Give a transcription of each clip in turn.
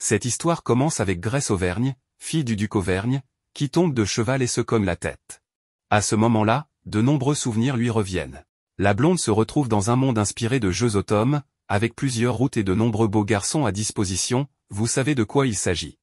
Cette histoire commence avec Grace Auvergne, fille du duc Auvergne, qui tombe de cheval et se cogne la tête. À ce moment-là, de nombreux souvenirs lui reviennent. La blonde se retrouve dans un monde inspiré de jeux automne, avec plusieurs routes et de nombreux beaux garçons à disposition, vous savez de quoi il s'agit.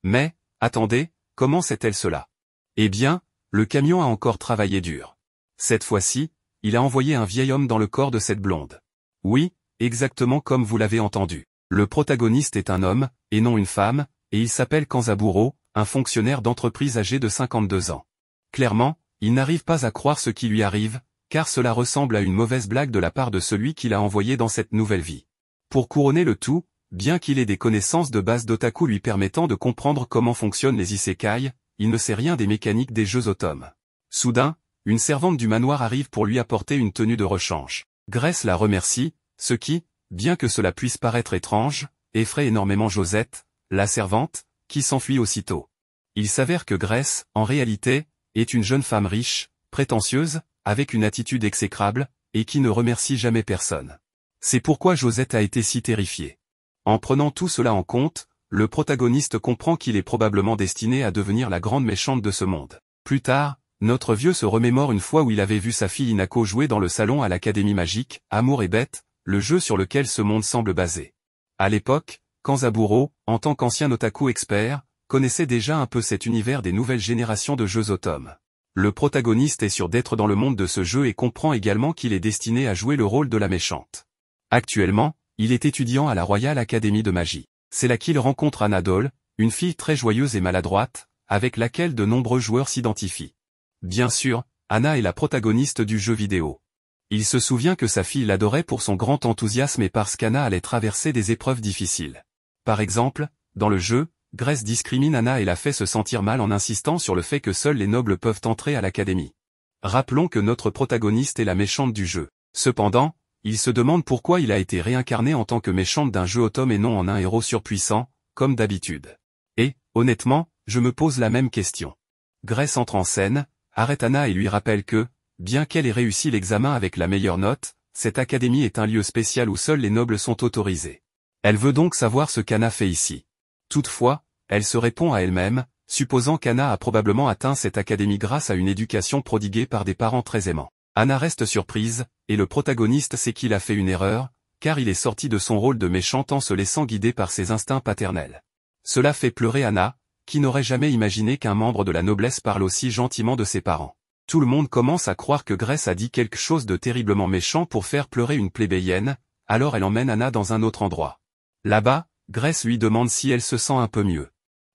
Mais, attendez, comment sait-elle cela? Eh bien, le camion a encore travaillé dur. Cette fois-ci, il a envoyé un vieil homme dans le corps de cette blonde. Oui, exactement comme vous l'avez entendu. Le protagoniste est un homme, et non une femme, et il s'appelle Kanzaburo, un fonctionnaire d'entreprise âgé de 52 ans. Clairement, il n'arrive pas à croire ce qui lui arrive, car cela ressemble à une mauvaise blague de la part de celui qui l'a envoyé dans cette nouvelle vie. Pour couronner le tout, bien qu'il ait des connaissances de base d'otaku lui permettant de comprendre comment fonctionnent les isekai, il ne sait rien des mécaniques des jeux automne. Soudain, une servante du manoir arrive pour lui apporter une tenue de rechange. Grace la remercie, ce qui, bien que cela puisse paraître étrange, effraie énormément Josette, la servante, qui s'enfuit aussitôt. Il s'avère que Grace, en réalité, est une jeune femme riche, prétentieuse, avec une attitude exécrable, et qui ne remercie jamais personne. C'est pourquoi Josette a été si terrifiée. En prenant tout cela en compte, le protagoniste comprend qu'il est probablement destiné à devenir la grande méchante de ce monde. Plus tard, notre vieux se remémore une fois où il avait vu sa fille Inako jouer dans le salon à l'Académie magique, Amour et Bête, le jeu sur lequel ce monde semble basé. À l'époque, Kanzaburo, en tant qu'ancien otaku expert, connaissait déjà un peu cet univers des nouvelles générations de jeux automne. Le protagoniste est sûr d'être dans le monde de ce jeu et comprend également qu'il est destiné à jouer le rôle de la méchante. Actuellement, il est étudiant à la Royal Academy de Magie. C'est là qu'il rencontre Anadole, une fille très joyeuse et maladroite, avec laquelle de nombreux joueurs s'identifient. Bien sûr, Anna est la protagoniste du jeu vidéo. Il se souvient que sa fille l'adorait pour son grand enthousiasme et parce qu'Anna allait traverser des épreuves difficiles. Par exemple, dans le jeu, Grace discrimine Anna et la fait se sentir mal en insistant sur le fait que seuls les nobles peuvent entrer à l'académie. Rappelons que notre protagoniste est la méchante du jeu. Cependant, il se demande pourquoi il a été réincarné en tant que méchante d'un jeu automne et non en un héros surpuissant, comme d'habitude. Et, honnêtement, je me pose la même question. Grace entre en scène, arrête Anna et lui rappelle que, bien qu'elle ait réussi l'examen avec la meilleure note, cette académie est un lieu spécial où seuls les nobles sont autorisés. Elle veut donc savoir ce qu'Anna fait ici. Toutefois, elle se répond à elle-même, supposant qu'Anna a probablement atteint cette académie grâce à une éducation prodiguée par des parents très aimants. Anna reste surprise, et le protagoniste sait qu'il a fait une erreur, car il est sorti de son rôle de méchante en se laissant guider par ses instincts paternels. Cela fait pleurer Anna, qui n'aurait jamais imaginé qu'un membre de la noblesse parle aussi gentiment de ses parents. Tout le monde commence à croire que Grace a dit quelque chose de terriblement méchant pour faire pleurer une plébéienne, alors elle emmène Anna dans un autre endroit. Là-bas, Grace lui demande si elle se sent un peu mieux.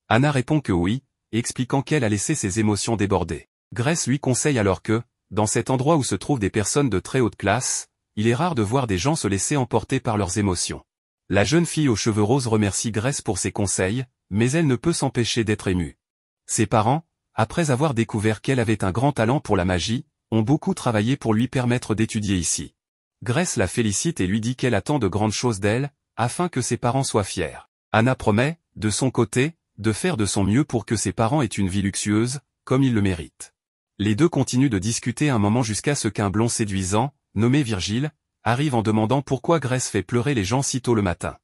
Anna répond que oui, expliquant qu'elle a laissé ses émotions déborder. Grace lui conseille alors que, dans cet endroit où se trouvent des personnes de très haute classe, il est rare de voir des gens se laisser emporter par leurs émotions. La jeune fille aux cheveux roses remercie Grace pour ses conseils, mais elle ne peut s'empêcher d'être émue. Ses parents, après avoir découvert qu'elle avait un grand talent pour la magie, ont beaucoup travaillé pour lui permettre d'étudier ici. Grace la félicite et lui dit qu'elle attend de grandes choses d'elle, afin que ses parents soient fiers. Anna promet, de son côté, de faire de son mieux pour que ses parents aient une vie luxueuse, comme ils le méritent. Les deux continuent de discuter un moment jusqu'à ce qu'un blond séduisant, nommé Virgile, arrive en demandant pourquoi Grace fait pleurer les gens si tôt le matin.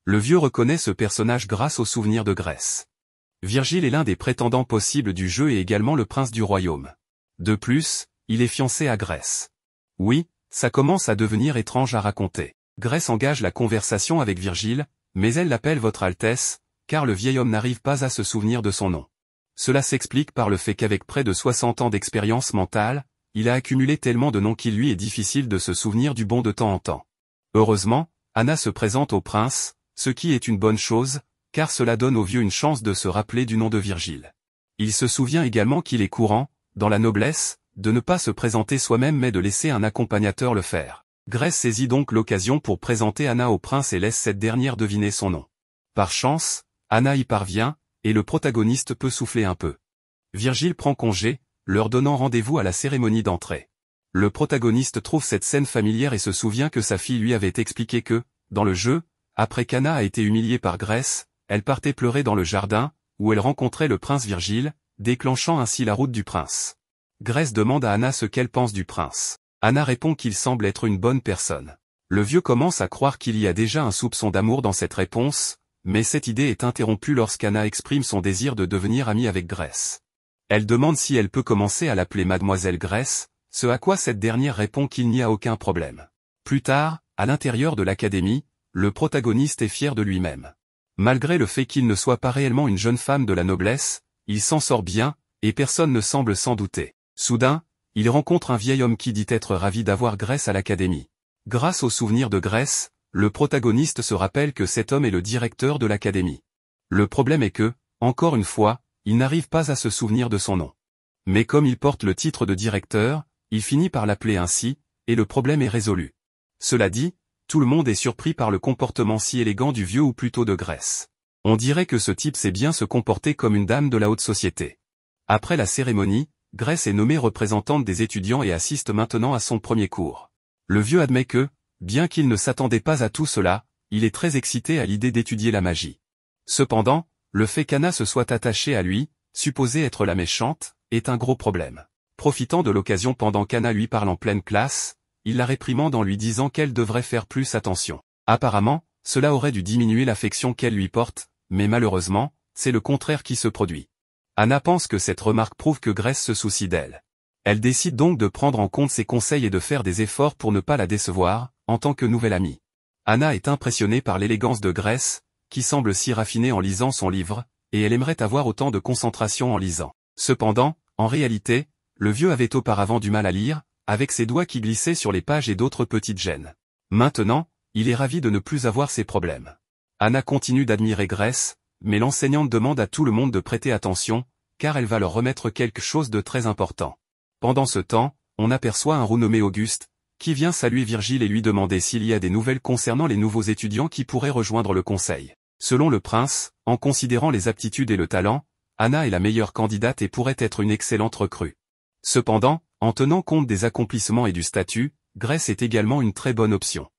Le vieux reconnaît ce personnage grâce au souvenir de Grace. Virgile est l'un des prétendants possibles du jeu et également le prince du royaume. De plus, il est fiancé à Grace. Oui, ça commence à devenir étrange à raconter. Grace engage la conversation avec Virgile, mais elle l'appelle Votre Altesse, car le vieil homme n'arrive pas à se souvenir de son nom. Cela s'explique par le fait qu'avec près de 60 ans d'expérience mentale, il a accumulé tellement de noms qu'il lui est difficile de se souvenir du bon de temps en temps. Heureusement, Anna se présente au prince, ce qui est une bonne chose, car cela donne au vieux une chance de se rappeler du nom de Virgile. Il se souvient également qu'il est courant, dans la noblesse, de ne pas se présenter soi-même mais de laisser un accompagnateur le faire. Grace saisit donc l'occasion pour présenter Anna au prince et laisse cette dernière deviner son nom. Par chance, Anna y parvient, et le protagoniste peut souffler un peu. Virgile prend congé, leur donnant rendez-vous à la cérémonie d'entrée. Le protagoniste trouve cette scène familière et se souvient que sa fille lui avait expliqué que, dans le jeu, après qu'Anna a été humiliée par Grace, elle partait pleurer dans le jardin, où elle rencontrait le prince Virgile, déclenchant ainsi la route du prince. Grace demande à Anna ce qu'elle pense du prince. Anna répond qu'il semble être une bonne personne. Le vieux commence à croire qu'il y a déjà un soupçon d'amour dans cette réponse, mais cette idée est interrompue lorsqu'Anna exprime son désir de devenir amie avec Grace. Elle demande si elle peut commencer à l'appeler Mademoiselle Grace, ce à quoi cette dernière répond qu'il n'y a aucun problème. Plus tard, à l'intérieur de l'académie, le protagoniste est fier de lui-même. Malgré le fait qu'il ne soit pas réellement une jeune femme de la noblesse, il s'en sort bien, et personne ne semble s'en douter. Soudain, il rencontre un vieil homme qui dit être ravi d'avoir Grace à l'académie. Grâce au souvenir de Grace, le protagoniste se rappelle que cet homme est le directeur de l'académie. Le problème est que, encore une fois, il n'arrive pas à se souvenir de son nom. Mais comme il porte le titre de directeur, il finit par l'appeler ainsi, et le problème est résolu. Cela dit, tout le monde est surpris par le comportement si élégant du vieux ou plutôt de Grace. On dirait que ce type sait bien se comporter comme une dame de la haute société. Après la cérémonie, Grace est nommée représentante des étudiants et assiste maintenant à son premier cours. Le vieux admet que, bien qu'il ne s'attendait pas à tout cela, il est très excité à l'idée d'étudier la magie. Cependant, le fait qu'Anna se soit attachée à lui, supposée être la méchante, est un gros problème. Profitant de l'occasion pendant qu'Anna lui parle en pleine classe, il la réprimande en lui disant qu'elle devrait faire plus attention. Apparemment, cela aurait dû diminuer l'affection qu'elle lui porte, mais malheureusement, c'est le contraire qui se produit. Anna pense que cette remarque prouve que Grace se soucie d'elle. Elle décide donc de prendre en compte ses conseils et de faire des efforts pour ne pas la décevoir, en tant que nouvelle amie. Anna est impressionnée par l'élégance de Grace, qui semble si raffinée en lisant son livre, et elle aimerait avoir autant de concentration en lisant. Cependant, en réalité, le vieux avait auparavant du mal à lire, avec ses doigts qui glissaient sur les pages et d'autres petites gênes. Maintenant, il est ravi de ne plus avoir ces problèmes. Anna continue d'admirer Grace, mais l'enseignante demande à tout le monde de prêter attention, car elle va leur remettre quelque chose de très important. Pendant ce temps, on aperçoit un roux nommé Auguste, qui vient saluer Virgile et lui demander s'il y a des nouvelles concernant les nouveaux étudiants qui pourraient rejoindre le conseil. Selon le prince, en considérant les aptitudes et le talent, Anna est la meilleure candidate et pourrait être une excellente recrue. Cependant, en tenant compte des accomplissements et du statut, Grace est également une très bonne option.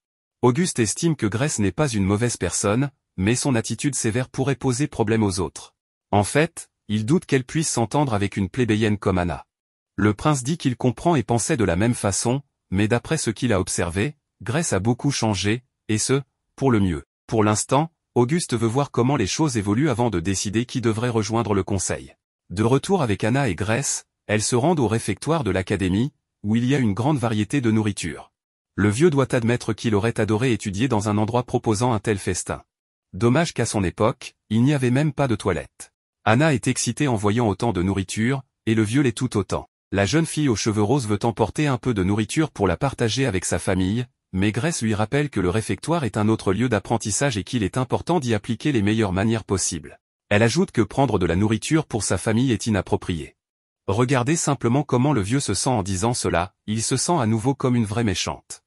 Auguste estime que Grace n'est pas une mauvaise personne, mais son attitude sévère pourrait poser problème aux autres. En fait, il doute qu'elle puisse s'entendre avec une plébéienne comme Anna. Le prince dit qu'il comprend et pensait de la même façon, mais d'après ce qu'il a observé, Grace a beaucoup changé, et ce, pour le mieux. Pour l'instant, Auguste veut voir comment les choses évoluent avant de décider qui devrait rejoindre le conseil. De retour avec Anna et Grace, elles se rendent au réfectoire de l'académie, où il y a une grande variété de nourriture. Le vieux doit admettre qu'il aurait adoré étudier dans un endroit proposant un tel festin. Dommage qu'à son époque, il n'y avait même pas de toilette. Anna est excitée en voyant autant de nourriture, et le vieux l'est tout autant. La jeune fille aux cheveux roses veut emporter un peu de nourriture pour la partager avec sa famille, mais Grace lui rappelle que le réfectoire est un autre lieu d'apprentissage et qu'il est important d'y appliquer les meilleures manières possibles. Elle ajoute que prendre de la nourriture pour sa famille est inapproprié. Regardez simplement comment le vieux se sent en disant cela, il se sent à nouveau comme une vraie méchante.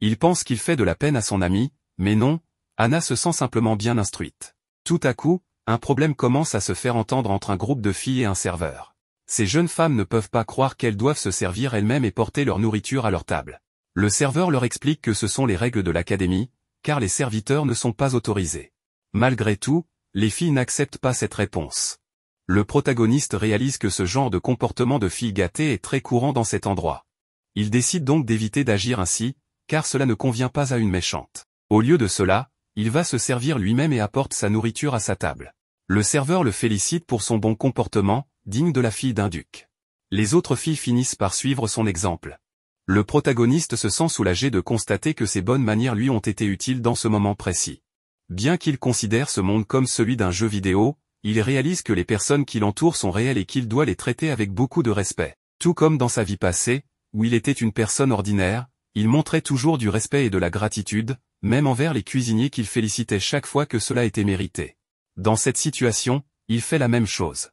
Il pense qu'il fait de la peine à son ami, mais non, Anna se sent simplement bien instruite. Tout à coup, un problème commence à se faire entendre entre un groupe de filles et un serveur. Ces jeunes femmes ne peuvent pas croire qu'elles doivent se servir elles-mêmes et porter leur nourriture à leur table. Le serveur leur explique que ce sont les règles de l'académie, car les serviteurs ne sont pas autorisés. Malgré tout, les filles n'acceptent pas cette réponse. Le protagoniste réalise que ce genre de comportement de fille gâtée est très courant dans cet endroit. Il décide donc d'éviter d'agir ainsi, car cela ne convient pas à une méchante. Au lieu de cela, il va se servir lui-même et apporte sa nourriture à sa table. Le serveur le félicite pour son bon comportement, digne de la fille d'un duc. Les autres filles finissent par suivre son exemple. Le protagoniste se sent soulagé de constater que ses bonnes manières lui ont été utiles dans ce moment précis. Bien qu'il considère ce monde comme celui d'un jeu vidéo, il réalise que les personnes qui l'entourent sont réelles et qu'il doit les traiter avec beaucoup de respect. Tout comme dans sa vie passée, où il était une personne ordinaire, il montrait toujours du respect et de la gratitude, même envers les cuisiniers qu'il félicitait chaque fois que cela était mérité. Dans cette situation, il fait la même chose.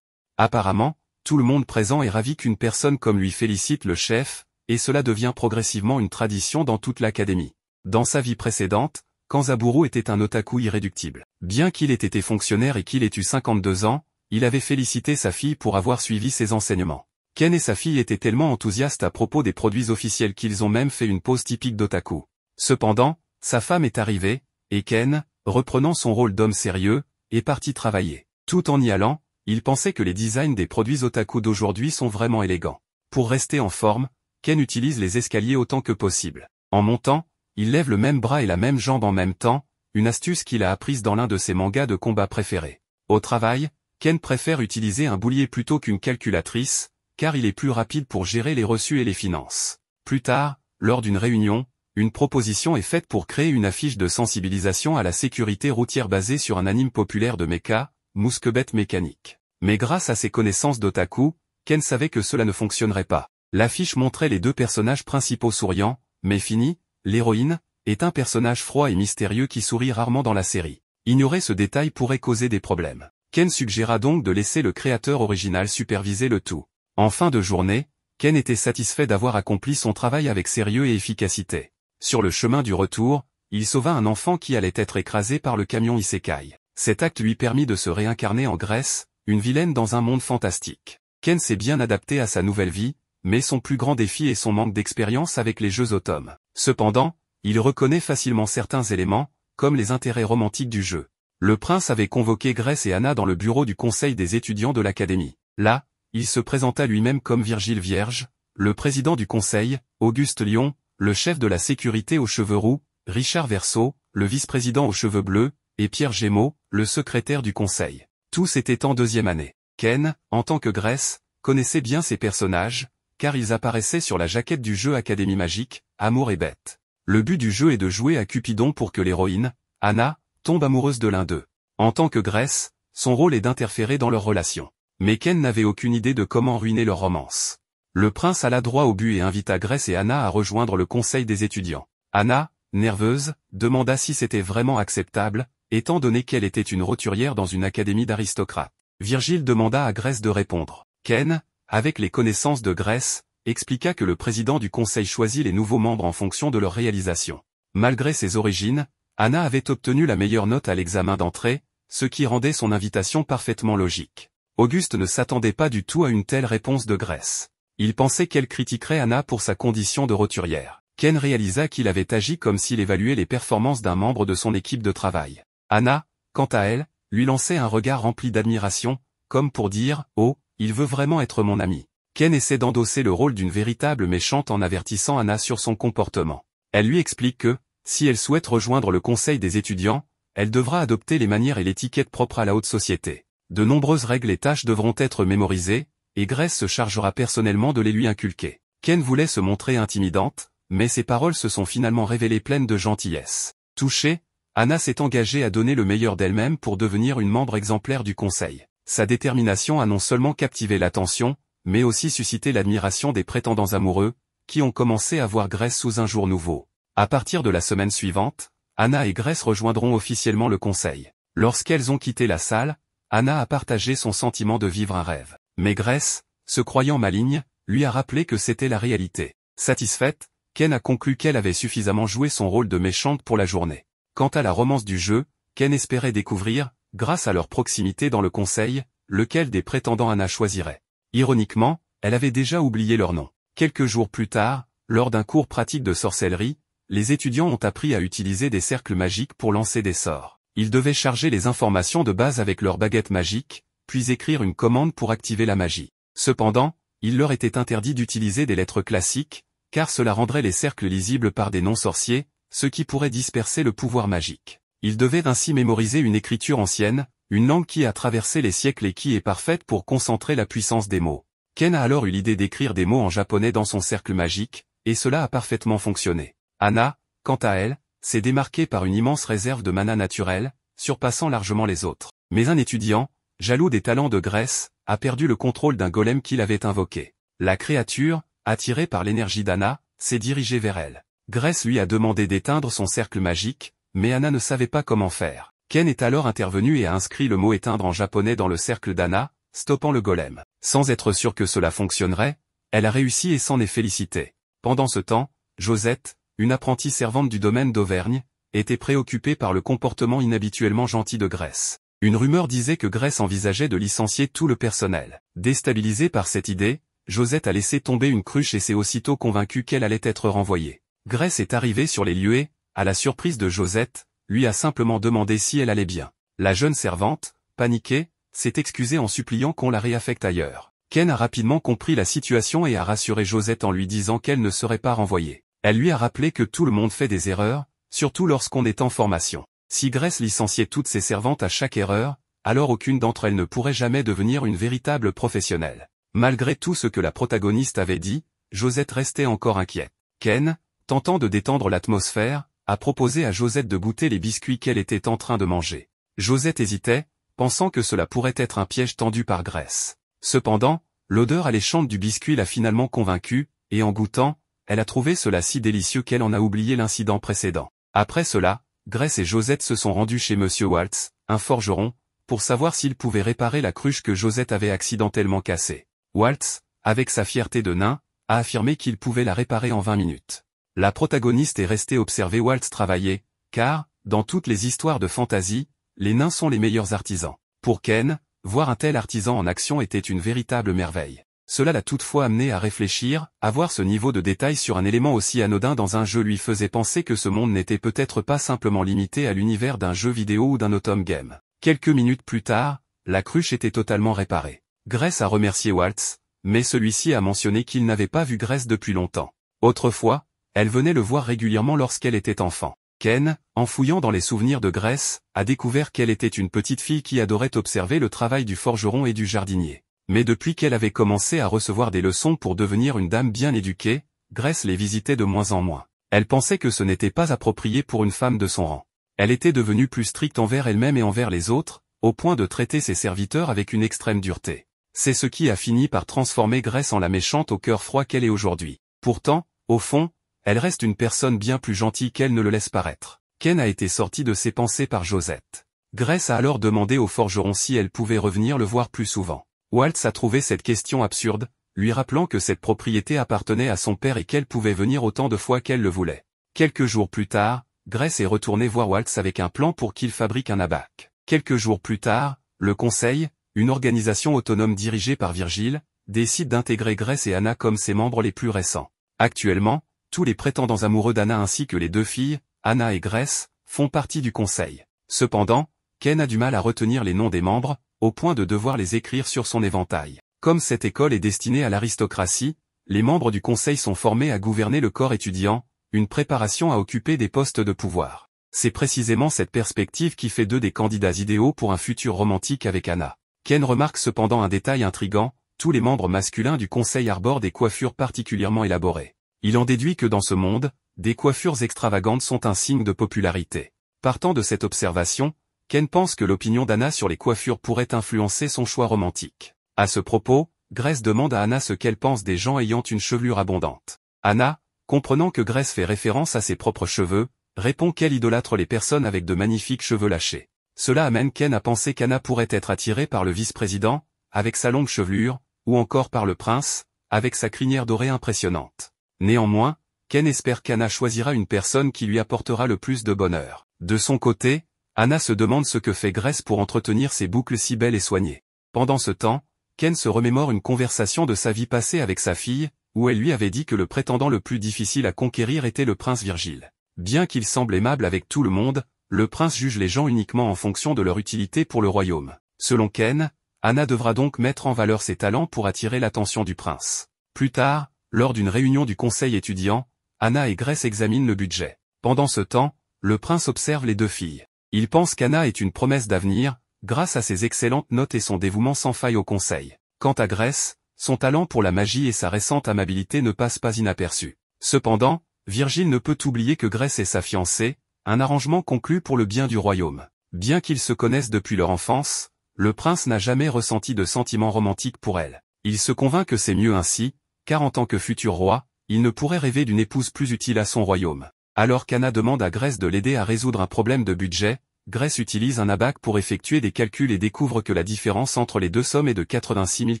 Apparemment, tout le monde présent est ravi qu'une personne comme lui félicite le chef, et cela devient progressivement une tradition dans toute l'académie. Dans sa vie précédente, Kanzaburo était un otaku irréductible. Bien qu'il ait été fonctionnaire et qu'il ait eu 52 ans, il avait félicité sa fille pour avoir suivi ses enseignements. Ken et sa fille étaient tellement enthousiastes à propos des produits officiels qu'ils ont même fait une pause typique d'otaku. Cependant, sa femme est arrivée, et Ken, reprenant son rôle d'homme sérieux, est parti travailler. Tout en y allant, il pensait que les designs des produits otaku d'aujourd'hui sont vraiment élégants. Pour rester en forme, Ken utilise les escaliers autant que possible. En montant, il lève le même bras et la même jambe en même temps, une astuce qu'il a apprise dans l'un de ses mangas de combat préférés. Au travail, Ken préfère utiliser un boulier plutôt qu'une calculatrice, car il est plus rapide pour gérer les reçus et les finances. Plus tard, lors d'une réunion, une proposition est faite pour créer une affiche de sensibilisation à la sécurité routière basée sur un anime populaire de mecha, Mousquebet mécanique. Mais grâce à ses connaissances d'otaku, Ken savait que cela ne fonctionnerait pas. L'affiche montrait les deux personnages principaux souriants, mais Fini, l'héroïne, est un personnage froid et mystérieux qui sourit rarement dans la série. Ignorer ce détail pourrait causer des problèmes. Ken suggéra donc de laisser le créateur original superviser le tout. En fin de journée, Ken était satisfait d'avoir accompli son travail avec sérieux et efficacité. Sur le chemin du retour, il sauva un enfant qui allait être écrasé par le camion Isekai. Cet acte lui permit de se réincarner en Grace, une vilaine dans un monde fantastique. Ken s'est bien adapté à sa nouvelle vie, mais son plus grand défi est son manque d'expérience avec les jeux automnes. Cependant, il reconnaît facilement certains éléments, comme les intérêts romantiques du jeu. Le prince avait convoqué Grace et Anna dans le bureau du conseil des étudiants de l'académie. Là, il se présenta lui-même comme Virgile Vierge, le président du conseil, Auguste Lyon, le chef de la sécurité aux cheveux roux, Richard Verseau, le vice-président aux cheveux bleus, et Pierre Gémeaux, le secrétaire du conseil. Tous étaient en deuxième année. Ken, en tant que Grace, connaissait bien ces personnages, car ils apparaissaient sur la jaquette du jeu Académie Magique, Amour et Bête. Le but du jeu est de jouer à Cupidon pour que l'héroïne, Anna, tombe amoureuse de l'un d'eux. En tant que Grace, son rôle est d'interférer dans leur relation. Mais Ken n'avait aucune idée de comment ruiner leur romance. Le prince alla droit au but et invita Grace et Anna à rejoindre le conseil des étudiants. Anna, nerveuse, demanda si c'était vraiment acceptable, étant donné qu'elle était une roturière dans une académie d'aristocrates. Virgile demanda à Grace de répondre. Ken, avec les connaissances de Grace, expliqua que le président du conseil choisit les nouveaux membres en fonction de leur réalisation. Malgré ses origines, Anna avait obtenu la meilleure note à l'examen d'entrée, ce qui rendait son invitation parfaitement logique. Auguste ne s'attendait pas du tout à une telle réponse de Grace. Il pensait qu'elle critiquerait Anna pour sa condition de roturière. Ken réalisa qu'il avait agi comme s'il évaluait les performances d'un membre de son équipe de travail. Anna, quant à elle, lui lançait un regard rempli d'admiration, comme pour dire « Oh, il veut vraiment être mon ami ». Ken essaie d'endosser le rôle d'une véritable méchante en avertissant Anna sur son comportement. Elle lui explique que, si elle souhaite rejoindre le conseil des étudiants, elle devra adopter les manières et l'étiquette propres à la haute société. De nombreuses règles et tâches devront être mémorisées, et Grace se chargera personnellement de les lui inculquer. Ken voulait se montrer intimidante, mais ses paroles se sont finalement révélées pleines de gentillesse. Touchée, Anna s'est engagée à donner le meilleur d'elle-même pour devenir une membre exemplaire du conseil. Sa détermination a non seulement captivé l'attention, mais aussi suscité l'admiration des prétendants amoureux, qui ont commencé à voir Grace sous un jour nouveau. À partir de la semaine suivante, Anna et Grace rejoindront officiellement le conseil. Lorsqu'elles ont quitté la salle, Anna a partagé son sentiment de vivre un rêve. Mais Grace, se croyant maligne, lui a rappelé que c'était la réalité. Satisfaite, Ken a conclu qu'elle avait suffisamment joué son rôle de méchante pour la journée. Quant à la romance du jeu, Ken espérait découvrir, grâce à leur proximité dans le conseil, lequel des prétendants Anna choisirait. Ironiquement, elle avait déjà oublié leur nom. Quelques jours plus tard, lors d'un cours pratique de sorcellerie, les étudiants ont appris à utiliser des cercles magiques pour lancer des sorts. Ils devaient charger les informations de base avec leur baguette magique, puis écrire une commande pour activer la magie. Cependant, il leur était interdit d'utiliser des lettres classiques, car cela rendrait les cercles lisibles par des non-sorciers, ce qui pourrait disperser le pouvoir magique. Ils devaient ainsi mémoriser une écriture ancienne, une langue qui a traversé les siècles et qui est parfaite pour concentrer la puissance des mots. Ken a alors eu l'idée d'écrire des mots en japonais dans son cercle magique, et cela a parfaitement fonctionné. Anna, quant à elle, s'est démarquée par une immense réserve de mana naturelle, surpassant largement les autres. Mais un étudiant, jaloux des talents de Grace, a perdu le contrôle d'un golem qu'il avait invoqué. La créature, attirée par l'énergie d'Anna, s'est dirigée vers elle. Grace lui a demandé d'éteindre son cercle magique, mais Anna ne savait pas comment faire. Ken est alors intervenu et a inscrit le mot éteindre en japonais dans le cercle d'Anna, stoppant le golem. Sans être sûr que cela fonctionnerait, elle a réussi et s'en est félicitée. Pendant ce temps, Josette, une apprentie servante du domaine d'Auvergne, était préoccupée par le comportement inhabituellement gentil de Grace. Une rumeur disait que Grace envisageait de licencier tout le personnel. Déstabilisée par cette idée, Josette a laissé tomber une cruche et s'est aussitôt convaincue qu'elle allait être renvoyée. Grace est arrivée sur les lieux et, à la surprise de Josette, lui a simplement demandé si elle allait bien. La jeune servante, paniquée, s'est excusée en suppliant qu'on la réaffecte ailleurs. Ken a rapidement compris la situation et a rassuré Josette en lui disant qu'elle ne serait pas renvoyée. Elle lui a rappelé que tout le monde fait des erreurs, surtout lorsqu'on est en formation. Si Grace licenciait toutes ses servantes à chaque erreur, alors aucune d'entre elles ne pourrait jamais devenir une véritable professionnelle. Malgré tout ce que la protagoniste avait dit, Josette restait encore inquiète. Ken, tentant de détendre l'atmosphère, a proposé à Josette de goûter les biscuits qu'elle était en train de manger. Josette hésitait, pensant que cela pourrait être un piège tendu par Grace. Cependant, l'odeur alléchante du biscuit l'a finalement convaincue, et en goûtant, elle a trouvé cela si délicieux qu'elle en a oublié l'incident précédent. Après cela, Grace et Josette se sont rendus chez Monsieur Waltz, un forgeron, pour savoir s'il pouvait réparer la cruche que Josette avait accidentellement cassée. Waltz, avec sa fierté de nain, a affirmé qu'il pouvait la réparer en 20 minutes. La protagoniste est restée observer Waltz travailler, car, dans toutes les histoires de fantasy, les nains sont les meilleurs artisans. Pour Ken, voir un tel artisan en action était une véritable merveille. Cela l'a toutefois amené à réfléchir, à voir ce niveau de détail sur un élément aussi anodin dans un jeu lui faisait penser que ce monde n'était peut-être pas simplement limité à l'univers d'un jeu vidéo ou d'un automne game. Quelques minutes plus tard, la cruche était totalement réparée. Grace a remercié Waltz, mais celui-ci a mentionné qu'il n'avait pas vu Grace depuis longtemps. Autrefois, elle venait le voir régulièrement lorsqu'elle était enfant. Ken, en fouillant dans les souvenirs de Grace, a découvert qu'elle était une petite fille qui adorait observer le travail du forgeron et du jardinier. Mais depuis qu'elle avait commencé à recevoir des leçons pour devenir une dame bien éduquée, Grace les visitait de moins en moins. Elle pensait que ce n'était pas approprié pour une femme de son rang. Elle était devenue plus stricte envers elle-même et envers les autres, au point de traiter ses serviteurs avec une extrême dureté. C'est ce qui a fini par transformer Grace en la méchante au cœur froid qu'elle est aujourd'hui. Pourtant, au fond, elle reste une personne bien plus gentille qu'elle ne le laisse paraître. Ken a été sorti de ses pensées par Josette. Grace a alors demandé au forgeron si elle pouvait revenir le voir plus souvent. Waltz a trouvé cette question absurde, lui rappelant que cette propriété appartenait à son père et qu'elle pouvait venir autant de fois qu'elle le voulait. Quelques jours plus tard, Grace est retournée voir Waltz avec un plan pour qu'il fabrique un abaque. Quelques jours plus tard, le Conseil, une organisation autonome dirigée par Virgile, décide d'intégrer Grace et Anna comme ses membres les plus récents. Actuellement, tous les prétendants amoureux d'Anna ainsi que les deux filles, Anna et Grace, font partie du Conseil. Cependant, Ken a du mal à retenir les noms des membres, au point de devoir les écrire sur son éventail. Comme cette école est destinée à l'aristocratie, les membres du conseil sont formés à gouverner le corps étudiant, une préparation à occuper des postes de pouvoir. C'est précisément cette perspective qui fait d'eux des candidats idéaux pour un futur romantique avec Anna. Ken remarque cependant un détail intrigant, tous les membres masculins du conseil arborent des coiffures particulièrement élaborées. Il en déduit que dans ce monde, des coiffures extravagantes sont un signe de popularité. Partant de cette observation, Ken pense que l'opinion d'Anna sur les coiffures pourrait influencer son choix romantique. À ce propos, Grace demande à Anna ce qu'elle pense des gens ayant une chevelure abondante. Anna, comprenant que Grace fait référence à ses propres cheveux, répond qu'elle idolâtre les personnes avec de magnifiques cheveux lâchés. Cela amène Ken à penser qu'Anna pourrait être attirée par le vice-président, avec sa longue chevelure, ou encore par le prince, avec sa crinière dorée impressionnante. Néanmoins, Ken espère qu'Anna choisira une personne qui lui apportera le plus de bonheur. De son côté, Anna se demande ce que fait Grace pour entretenir ses boucles si belles et soignées. Pendant ce temps, Ken se remémore une conversation de sa vie passée avec sa fille, où elle lui avait dit que le prétendant le plus difficile à conquérir était le prince Virgile. Bien qu'il semble aimable avec tout le monde, le prince juge les gens uniquement en fonction de leur utilité pour le royaume. Selon Ken, Anna devra donc mettre en valeur ses talents pour attirer l'attention du prince. Plus tard, lors d'une réunion du conseil étudiant, Anna et Grace examinent le budget. Pendant ce temps, le prince observe les deux filles. Il pense qu'Anna est une promesse d'avenir, grâce à ses excellentes notes et son dévouement sans faille au conseil. Quant à Grace, son talent pour la magie et sa récente amabilité ne passent pas inaperçus. Cependant, Virgile ne peut oublier que Grace est sa fiancée, un arrangement conclu pour le bien du royaume. Bien qu'ils se connaissent depuis leur enfance, le prince n'a jamais ressenti de sentiments romantiques pour elle. Il se convainc que c'est mieux ainsi, car en tant que futur roi, il ne pourrait rêver d'une épouse plus utile à son royaume. Alors qu'Anna demande à Grace de l'aider à résoudre un problème de budget, Grace utilise un abaque pour effectuer des calculs et découvre que la différence entre les deux sommes est de 86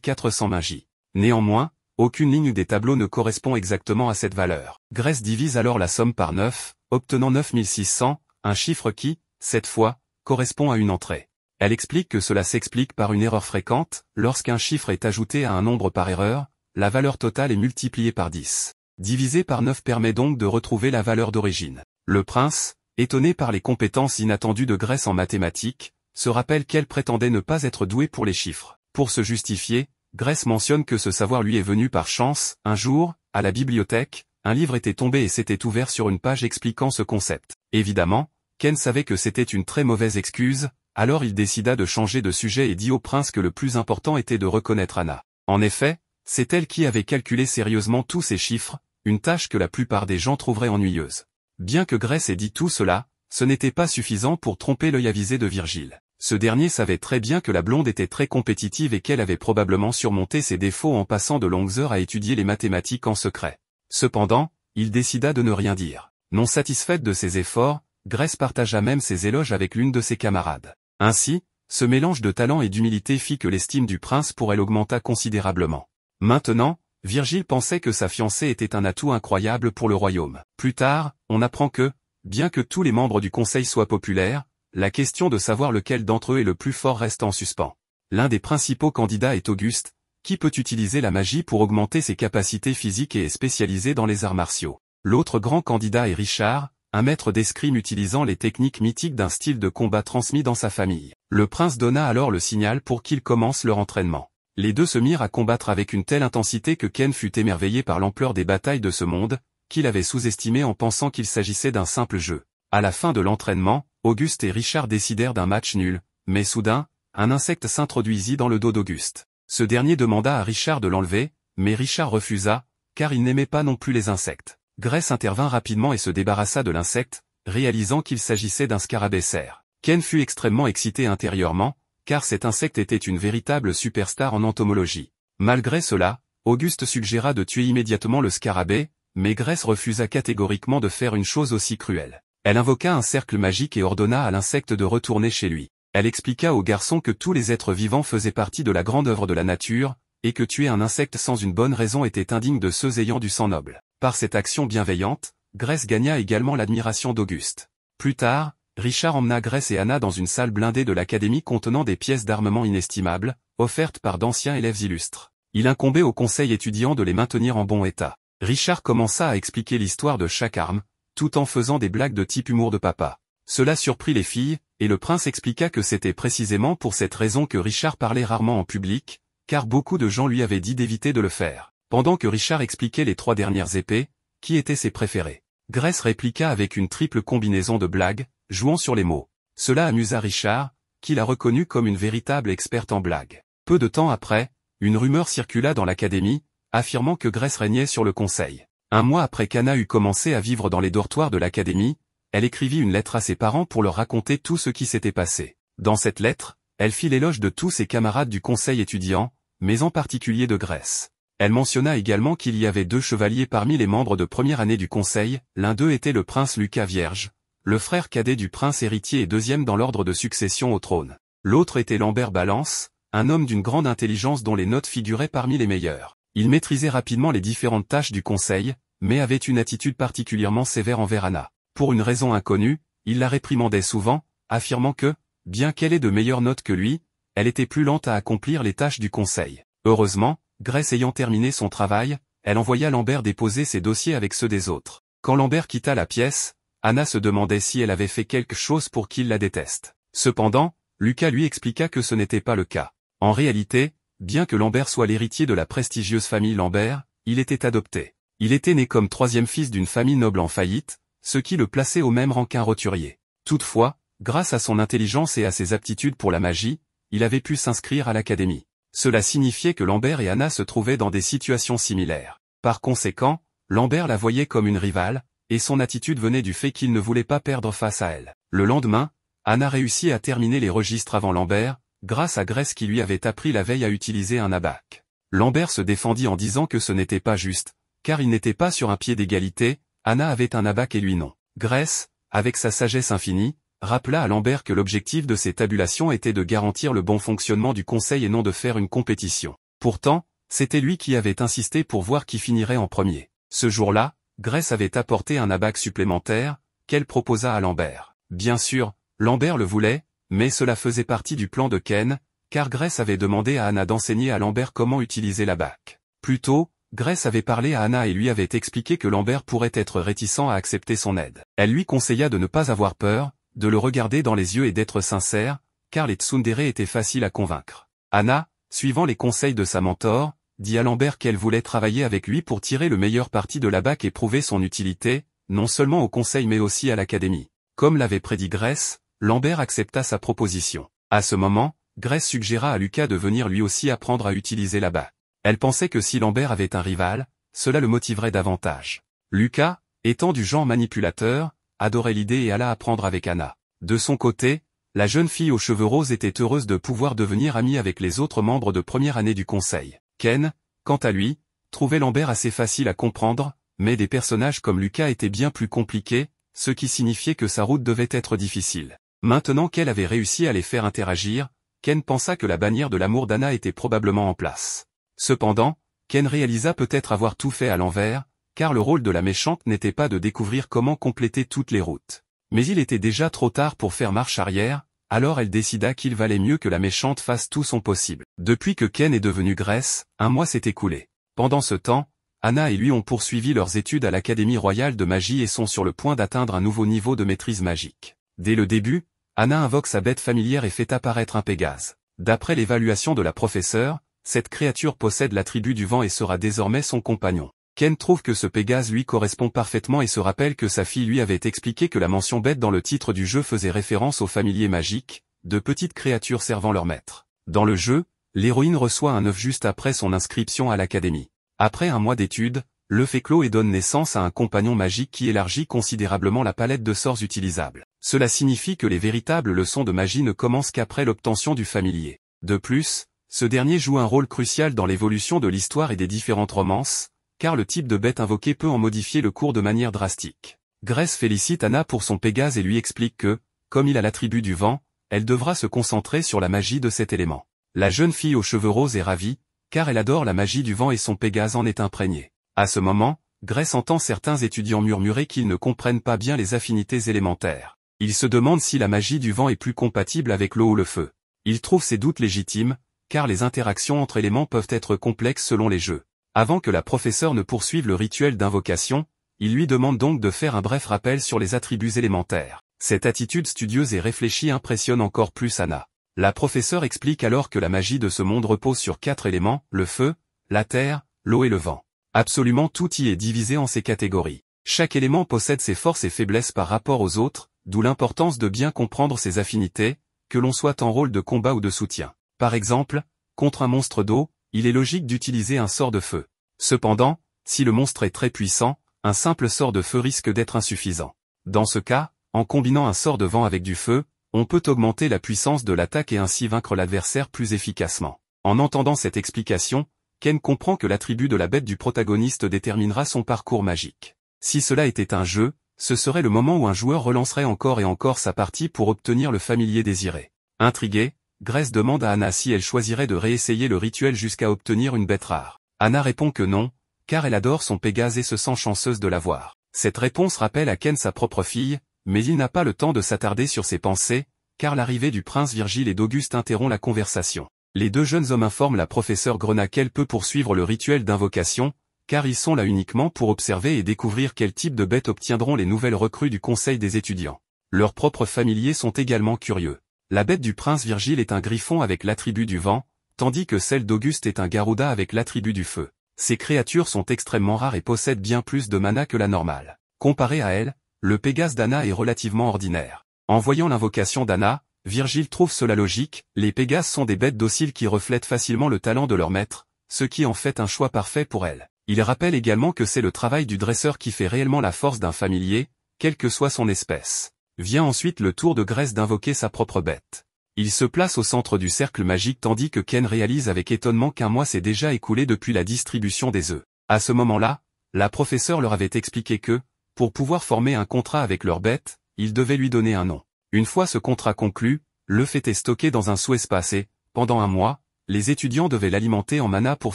400 magie. Néanmoins, aucune ligne des tableaux ne correspond exactement à cette valeur. Grace divise alors la somme par 9, obtenant 9600, un chiffre qui, cette fois, correspond à une entrée. Elle explique que cela s'explique par une erreur fréquente, lorsqu'un chiffre est ajouté à un nombre par erreur, la valeur totale est multipliée par 10. Diviser par 9 permet donc de retrouver la valeur d'origine. Le prince, étonné par les compétences inattendues de Grace en mathématiques, se rappelle qu'elle prétendait ne pas être douée pour les chiffres. Pour se justifier, Grace mentionne que ce savoir lui est venu par chance. Un jour, à la bibliothèque, un livre était tombé et s'était ouvert sur une page expliquant ce concept. Évidemment, Ken savait que c'était une très mauvaise excuse, alors il décida de changer de sujet et dit au prince que le plus important était de reconnaître Anna. En effet, c'est elle qui avait calculé sérieusement tous ces chiffres, une tâche que la plupart des gens trouveraient ennuyeuse. Bien que Grace ait dit tout cela, ce n'était pas suffisant pour tromper l'œil avisé de Virgile. Ce dernier savait très bien que la blonde était très compétitive et qu'elle avait probablement surmonté ses défauts en passant de longues heures à étudier les mathématiques en secret. Cependant, il décida de ne rien dire. Non satisfaite de ses efforts, Grace partagea même ses éloges avec l'une de ses camarades. Ainsi, ce mélange de talent et d'humilité fit que l'estime du prince pour elle augmenta considérablement. Maintenant, Virgile pensait que sa fiancée était un atout incroyable pour le royaume. Plus tard, on apprend que, bien que tous les membres du conseil soient populaires, la question de savoir lequel d'entre eux est le plus fort reste en suspens. L'un des principaux candidats est Auguste, qui peut utiliser la magie pour augmenter ses capacités physiques et est spécialisé dans les arts martiaux. L'autre grand candidat est Richard, un maître d'escrime utilisant les techniques mythiques d'un style de combat transmis dans sa famille. Le prince donna alors le signal pour qu'ils commencent leur entraînement. Les deux se mirent à combattre avec une telle intensité que Ken fut émerveillé par l'ampleur des batailles de ce monde, qu'il avait sous-estimé en pensant qu'il s'agissait d'un simple jeu. À la fin de l'entraînement, Auguste et Richard décidèrent d'un match nul, mais soudain, un insecte s'introduisit dans le dos d'Auguste. Ce dernier demanda à Richard de l'enlever, mais Richard refusa, car il n'aimait pas non plus les insectes. Grace intervint rapidement et se débarrassa de l'insecte, réalisant qu'il s'agissait d'un scarabée cerf. Ken fut extrêmement excité intérieurement, car cet insecte était une véritable superstar en entomologie. Malgré cela, Auguste suggéra de tuer immédiatement le scarabée, mais Grace refusa catégoriquement de faire une chose aussi cruelle. Elle invoqua un cercle magique et ordonna à l'insecte de retourner chez lui. Elle expliqua au garçon que tous les êtres vivants faisaient partie de la grande œuvre de la nature, et que tuer un insecte sans une bonne raison était indigne de ceux ayant du sang noble. Par cette action bienveillante, Grace gagna également l'admiration d'Auguste. Plus tard, Richard emmena Grace et Anna dans une salle blindée de l'académie contenant des pièces d'armement inestimables, offertes par d'anciens élèves illustres. Il incombait au conseil étudiant de les maintenir en bon état. Richard commença à expliquer l'histoire de chaque arme, tout en faisant des blagues de type humour de papa. Cela surprit les filles, et le prince expliqua que c'était précisément pour cette raison que Richard parlait rarement en public, car beaucoup de gens lui avaient dit d'éviter de le faire. Pendant que Richard expliquait les 3 dernières épées, qui étaient ses préférées, Grace répliqua avec une triple combinaison de blagues, jouant sur les mots. Cela amusa Richard, qui la reconnut comme une véritable experte en blagues. Peu de temps après, une rumeur circula dans l'académie, affirmant que Grace régnait sur le conseil. Un mois après qu'Anna eut commencé à vivre dans les dortoirs de l'académie, elle écrivit une lettre à ses parents pour leur raconter tout ce qui s'était passé. Dans cette lettre, elle fit l'éloge de tous ses camarades du conseil étudiant, mais en particulier de Grace. Elle mentionna également qu'il y avait 2 chevaliers parmi les membres de première année du conseil, l'un d'eux était le prince Lucas Vierge, le frère cadet du prince héritier et 2e dans l'ordre de succession au trône. L'autre était Lambert Balance, un homme d'une grande intelligence dont les notes figuraient parmi les meilleures. Il maîtrisait rapidement les différentes tâches du conseil, mais avait une attitude particulièrement sévère envers Anna. Pour une raison inconnue, il la réprimandait souvent, affirmant que, bien qu'elle ait de meilleures notes que lui, elle était plus lente à accomplir les tâches du conseil. Heureusement, Grace ayant terminé son travail, elle envoya Lambert déposer ses dossiers avec ceux des autres. Quand Lambert quitta la pièce, Anna se demandait si elle avait fait quelque chose pour qu'il la déteste. Cependant, Lucas lui expliqua que ce n'était pas le cas. En réalité, bien que Lambert soit l'héritier de la prestigieuse famille Lambert, il était adopté. Il était né comme 3e fils d'une famille noble en faillite, ce qui le plaçait au même rang qu'un roturier. Toutefois, grâce à son intelligence et à ses aptitudes pour la magie, il avait pu s'inscrire à l'académie. Cela signifiait que Lambert et Anna se trouvaient dans des situations similaires. Par conséquent, Lambert la voyait comme une rivale, et son attitude venait du fait qu'il ne voulait pas perdre face à elle. Le lendemain, Anna réussit à terminer les registres avant Lambert, grâce à Grace qui lui avait appris la veille à utiliser un abaque. Lambert se défendit en disant que ce n'était pas juste, car il n'était pas sur un pied d'égalité, Anna avait un abaque et lui non. Grace, avec sa sagesse infinie, rappela à Lambert que l'objectif de ces tabulations était de garantir le bon fonctionnement du conseil et non de faire une compétition. Pourtant, c'était lui qui avait insisté pour voir qui finirait en premier. Ce jour-là, Grace avait apporté un abaque supplémentaire, qu'elle proposa à Lambert. Bien sûr, Lambert le voulait, mais cela faisait partie du plan de Ken, car Grace avait demandé à Anna d'enseigner à Lambert comment utiliser l'abaque. Plus tôt, Grace avait parlé à Anna et lui avait expliqué que Lambert pourrait être réticent à accepter son aide. Elle lui conseilla de ne pas avoir peur, de le regarder dans les yeux et d'être sincère, car les tsundere étaient faciles à convaincre. Anna, suivant les conseils de sa mentor, dit à Lambert qu'elle voulait travailler avec lui pour tirer le meilleur parti de l'abaque et prouver son utilité, non seulement au conseil mais aussi à l'académie. Comme l'avait prédit Grèce, Lambert accepta sa proposition. À ce moment, Grèce suggéra à Lucas de venir lui aussi apprendre à utiliser la bague. Elle pensait que si Lambert avait un rival, cela le motiverait davantage. Lucas, étant du genre manipulateur, adorait l'idée et alla apprendre avec Anna. De son côté, la jeune fille aux cheveux roses était heureuse de pouvoir devenir amie avec les autres membres de première année du conseil. Ken, quant à lui, trouvait Lambert assez facile à comprendre, mais des personnages comme Lucas étaient bien plus compliqués, ce qui signifiait que sa route devait être difficile. Maintenant qu'elle avait réussi à les faire interagir, Ken pensa que la bannière de l'amour d'Anna était probablement en place. Cependant, Ken réalisa peut-être avoir tout fait à l'envers, car le rôle de la méchante n'était pas de découvrir comment compléter toutes les routes. Mais il était déjà trop tard pour faire marche arrière, alors elle décida qu'il valait mieux que la méchante fasse tout son possible. Depuis que Ken est devenu Grèce, un mois s'est écoulé. Pendant ce temps, Anna et lui ont poursuivi leurs études à l'Académie royale de magie et sont sur le point d'atteindre un nouveau niveau de maîtrise magique. Dès le début, Anna invoque sa bête familière et fait apparaître un Pégase. D'après l'évaluation de la professeure, cette créature possède l'attribut du vent et sera désormais son compagnon. Ken trouve que ce Pégase lui correspond parfaitement et se rappelle que sa fille lui avait expliqué que la mention bête dans le titre du jeu faisait référence aux familiers magiques, de petites créatures servant leur maître. Dans le jeu, l'héroïne reçoit un œuf juste après son inscription à l'académie. Après un mois d'études, l'œuf éclot et donne naissance à un compagnon magique qui élargit considérablement la palette de sorts utilisables. Cela signifie que les véritables leçons de magie ne commencent qu'après l'obtention du familier. De plus, ce dernier joue un rôle crucial dans l'évolution de l'histoire et des différentes romances, car le type de bête invoquée peut en modifier le cours de manière drastique. Grèce félicite Anna pour son Pégase et lui explique que, comme il a l'attribut du vent, elle devra se concentrer sur la magie de cet élément. La jeune fille aux cheveux roses est ravie, car elle adore la magie du vent et son Pégase en est imprégné. À ce moment, Grèce entend certains étudiants murmurer qu'ils ne comprennent pas bien les affinités élémentaires. Ils se demandent si la magie du vent est plus compatible avec l'eau ou le feu. Ils trouvent ces doutes légitimes, car les interactions entre éléments peuvent être complexes selon les jeux. Avant que la professeure ne poursuive le rituel d'invocation, il lui demande donc de faire un bref rappel sur les attributs élémentaires. Cette attitude studieuse et réfléchie impressionne encore plus Anna. La professeure explique alors que la magie de ce monde repose sur 4 éléments, le feu, la terre, l'eau et le vent. Absolument tout y est divisé en ces catégories. Chaque élément possède ses forces et faiblesses par rapport aux autres, d'où l'importance de bien comprendre ses affinités, que l'on soit en rôle de combat ou de soutien. Par exemple, contre un monstre d'eau, il est logique d'utiliser un sort de feu. Cependant, si le monstre est très puissant, un simple sort de feu risque d'être insuffisant. Dans ce cas, en combinant un sort de vent avec du feu, on peut augmenter la puissance de l'attaque et ainsi vaincre l'adversaire plus efficacement. En entendant cette explication, Ken comprend que l'attribut de la bête du protagoniste déterminera son parcours magique. Si cela était un jeu, ce serait le moment où un joueur relancerait encore et encore sa partie pour obtenir le familier désiré. Intriguée, Grèce demande à Anna si elle choisirait de réessayer le rituel jusqu'à obtenir une bête rare. Anna répond que non, car elle adore son Pégase et se sent chanceuse de l'avoir. Cette réponse rappelle à Ken sa propre fille, mais il n'a pas le temps de s'attarder sur ses pensées, car l'arrivée du prince Virgile et d'Auguste interrompt la conversation. Les deux jeunes hommes informent la professeure Grenat qu'elle peut poursuivre le rituel d'invocation, car ils sont là uniquement pour observer et découvrir quel type de bêtes obtiendront les nouvelles recrues du conseil des étudiants. Leurs propres familiers sont également curieux. La bête du prince Virgile est un griffon avec l'attribut du vent, tandis que celle d'Auguste est un garouda avec l'attribut du feu. Ces créatures sont extrêmement rares et possèdent bien plus de mana que la normale. Comparé à elle, le Pégase d'Anna est relativement ordinaire. En voyant l'invocation d'Anna, Virgile trouve cela logique, les Pégases sont des bêtes dociles qui reflètent facilement le talent de leur maître, ce qui en fait un choix parfait pour elle. Il rappelle également que c'est le travail du dresseur qui fait réellement la force d'un familier, quelle que soit son espèce. Vient ensuite le tour de Grèce d'invoquer sa propre bête. Il se place au centre du cercle magique tandis que Ken réalise avec étonnement qu'un mois s'est déjà écoulé depuis la distribution des œufs. À ce moment-là, la professeure leur avait expliqué que, pour pouvoir former un contrat avec leur bête, ils devaient lui donner un nom. Une fois ce contrat conclu, l'œuf était stocké dans un sous-espace et, pendant un mois, les étudiants devaient l'alimenter en mana pour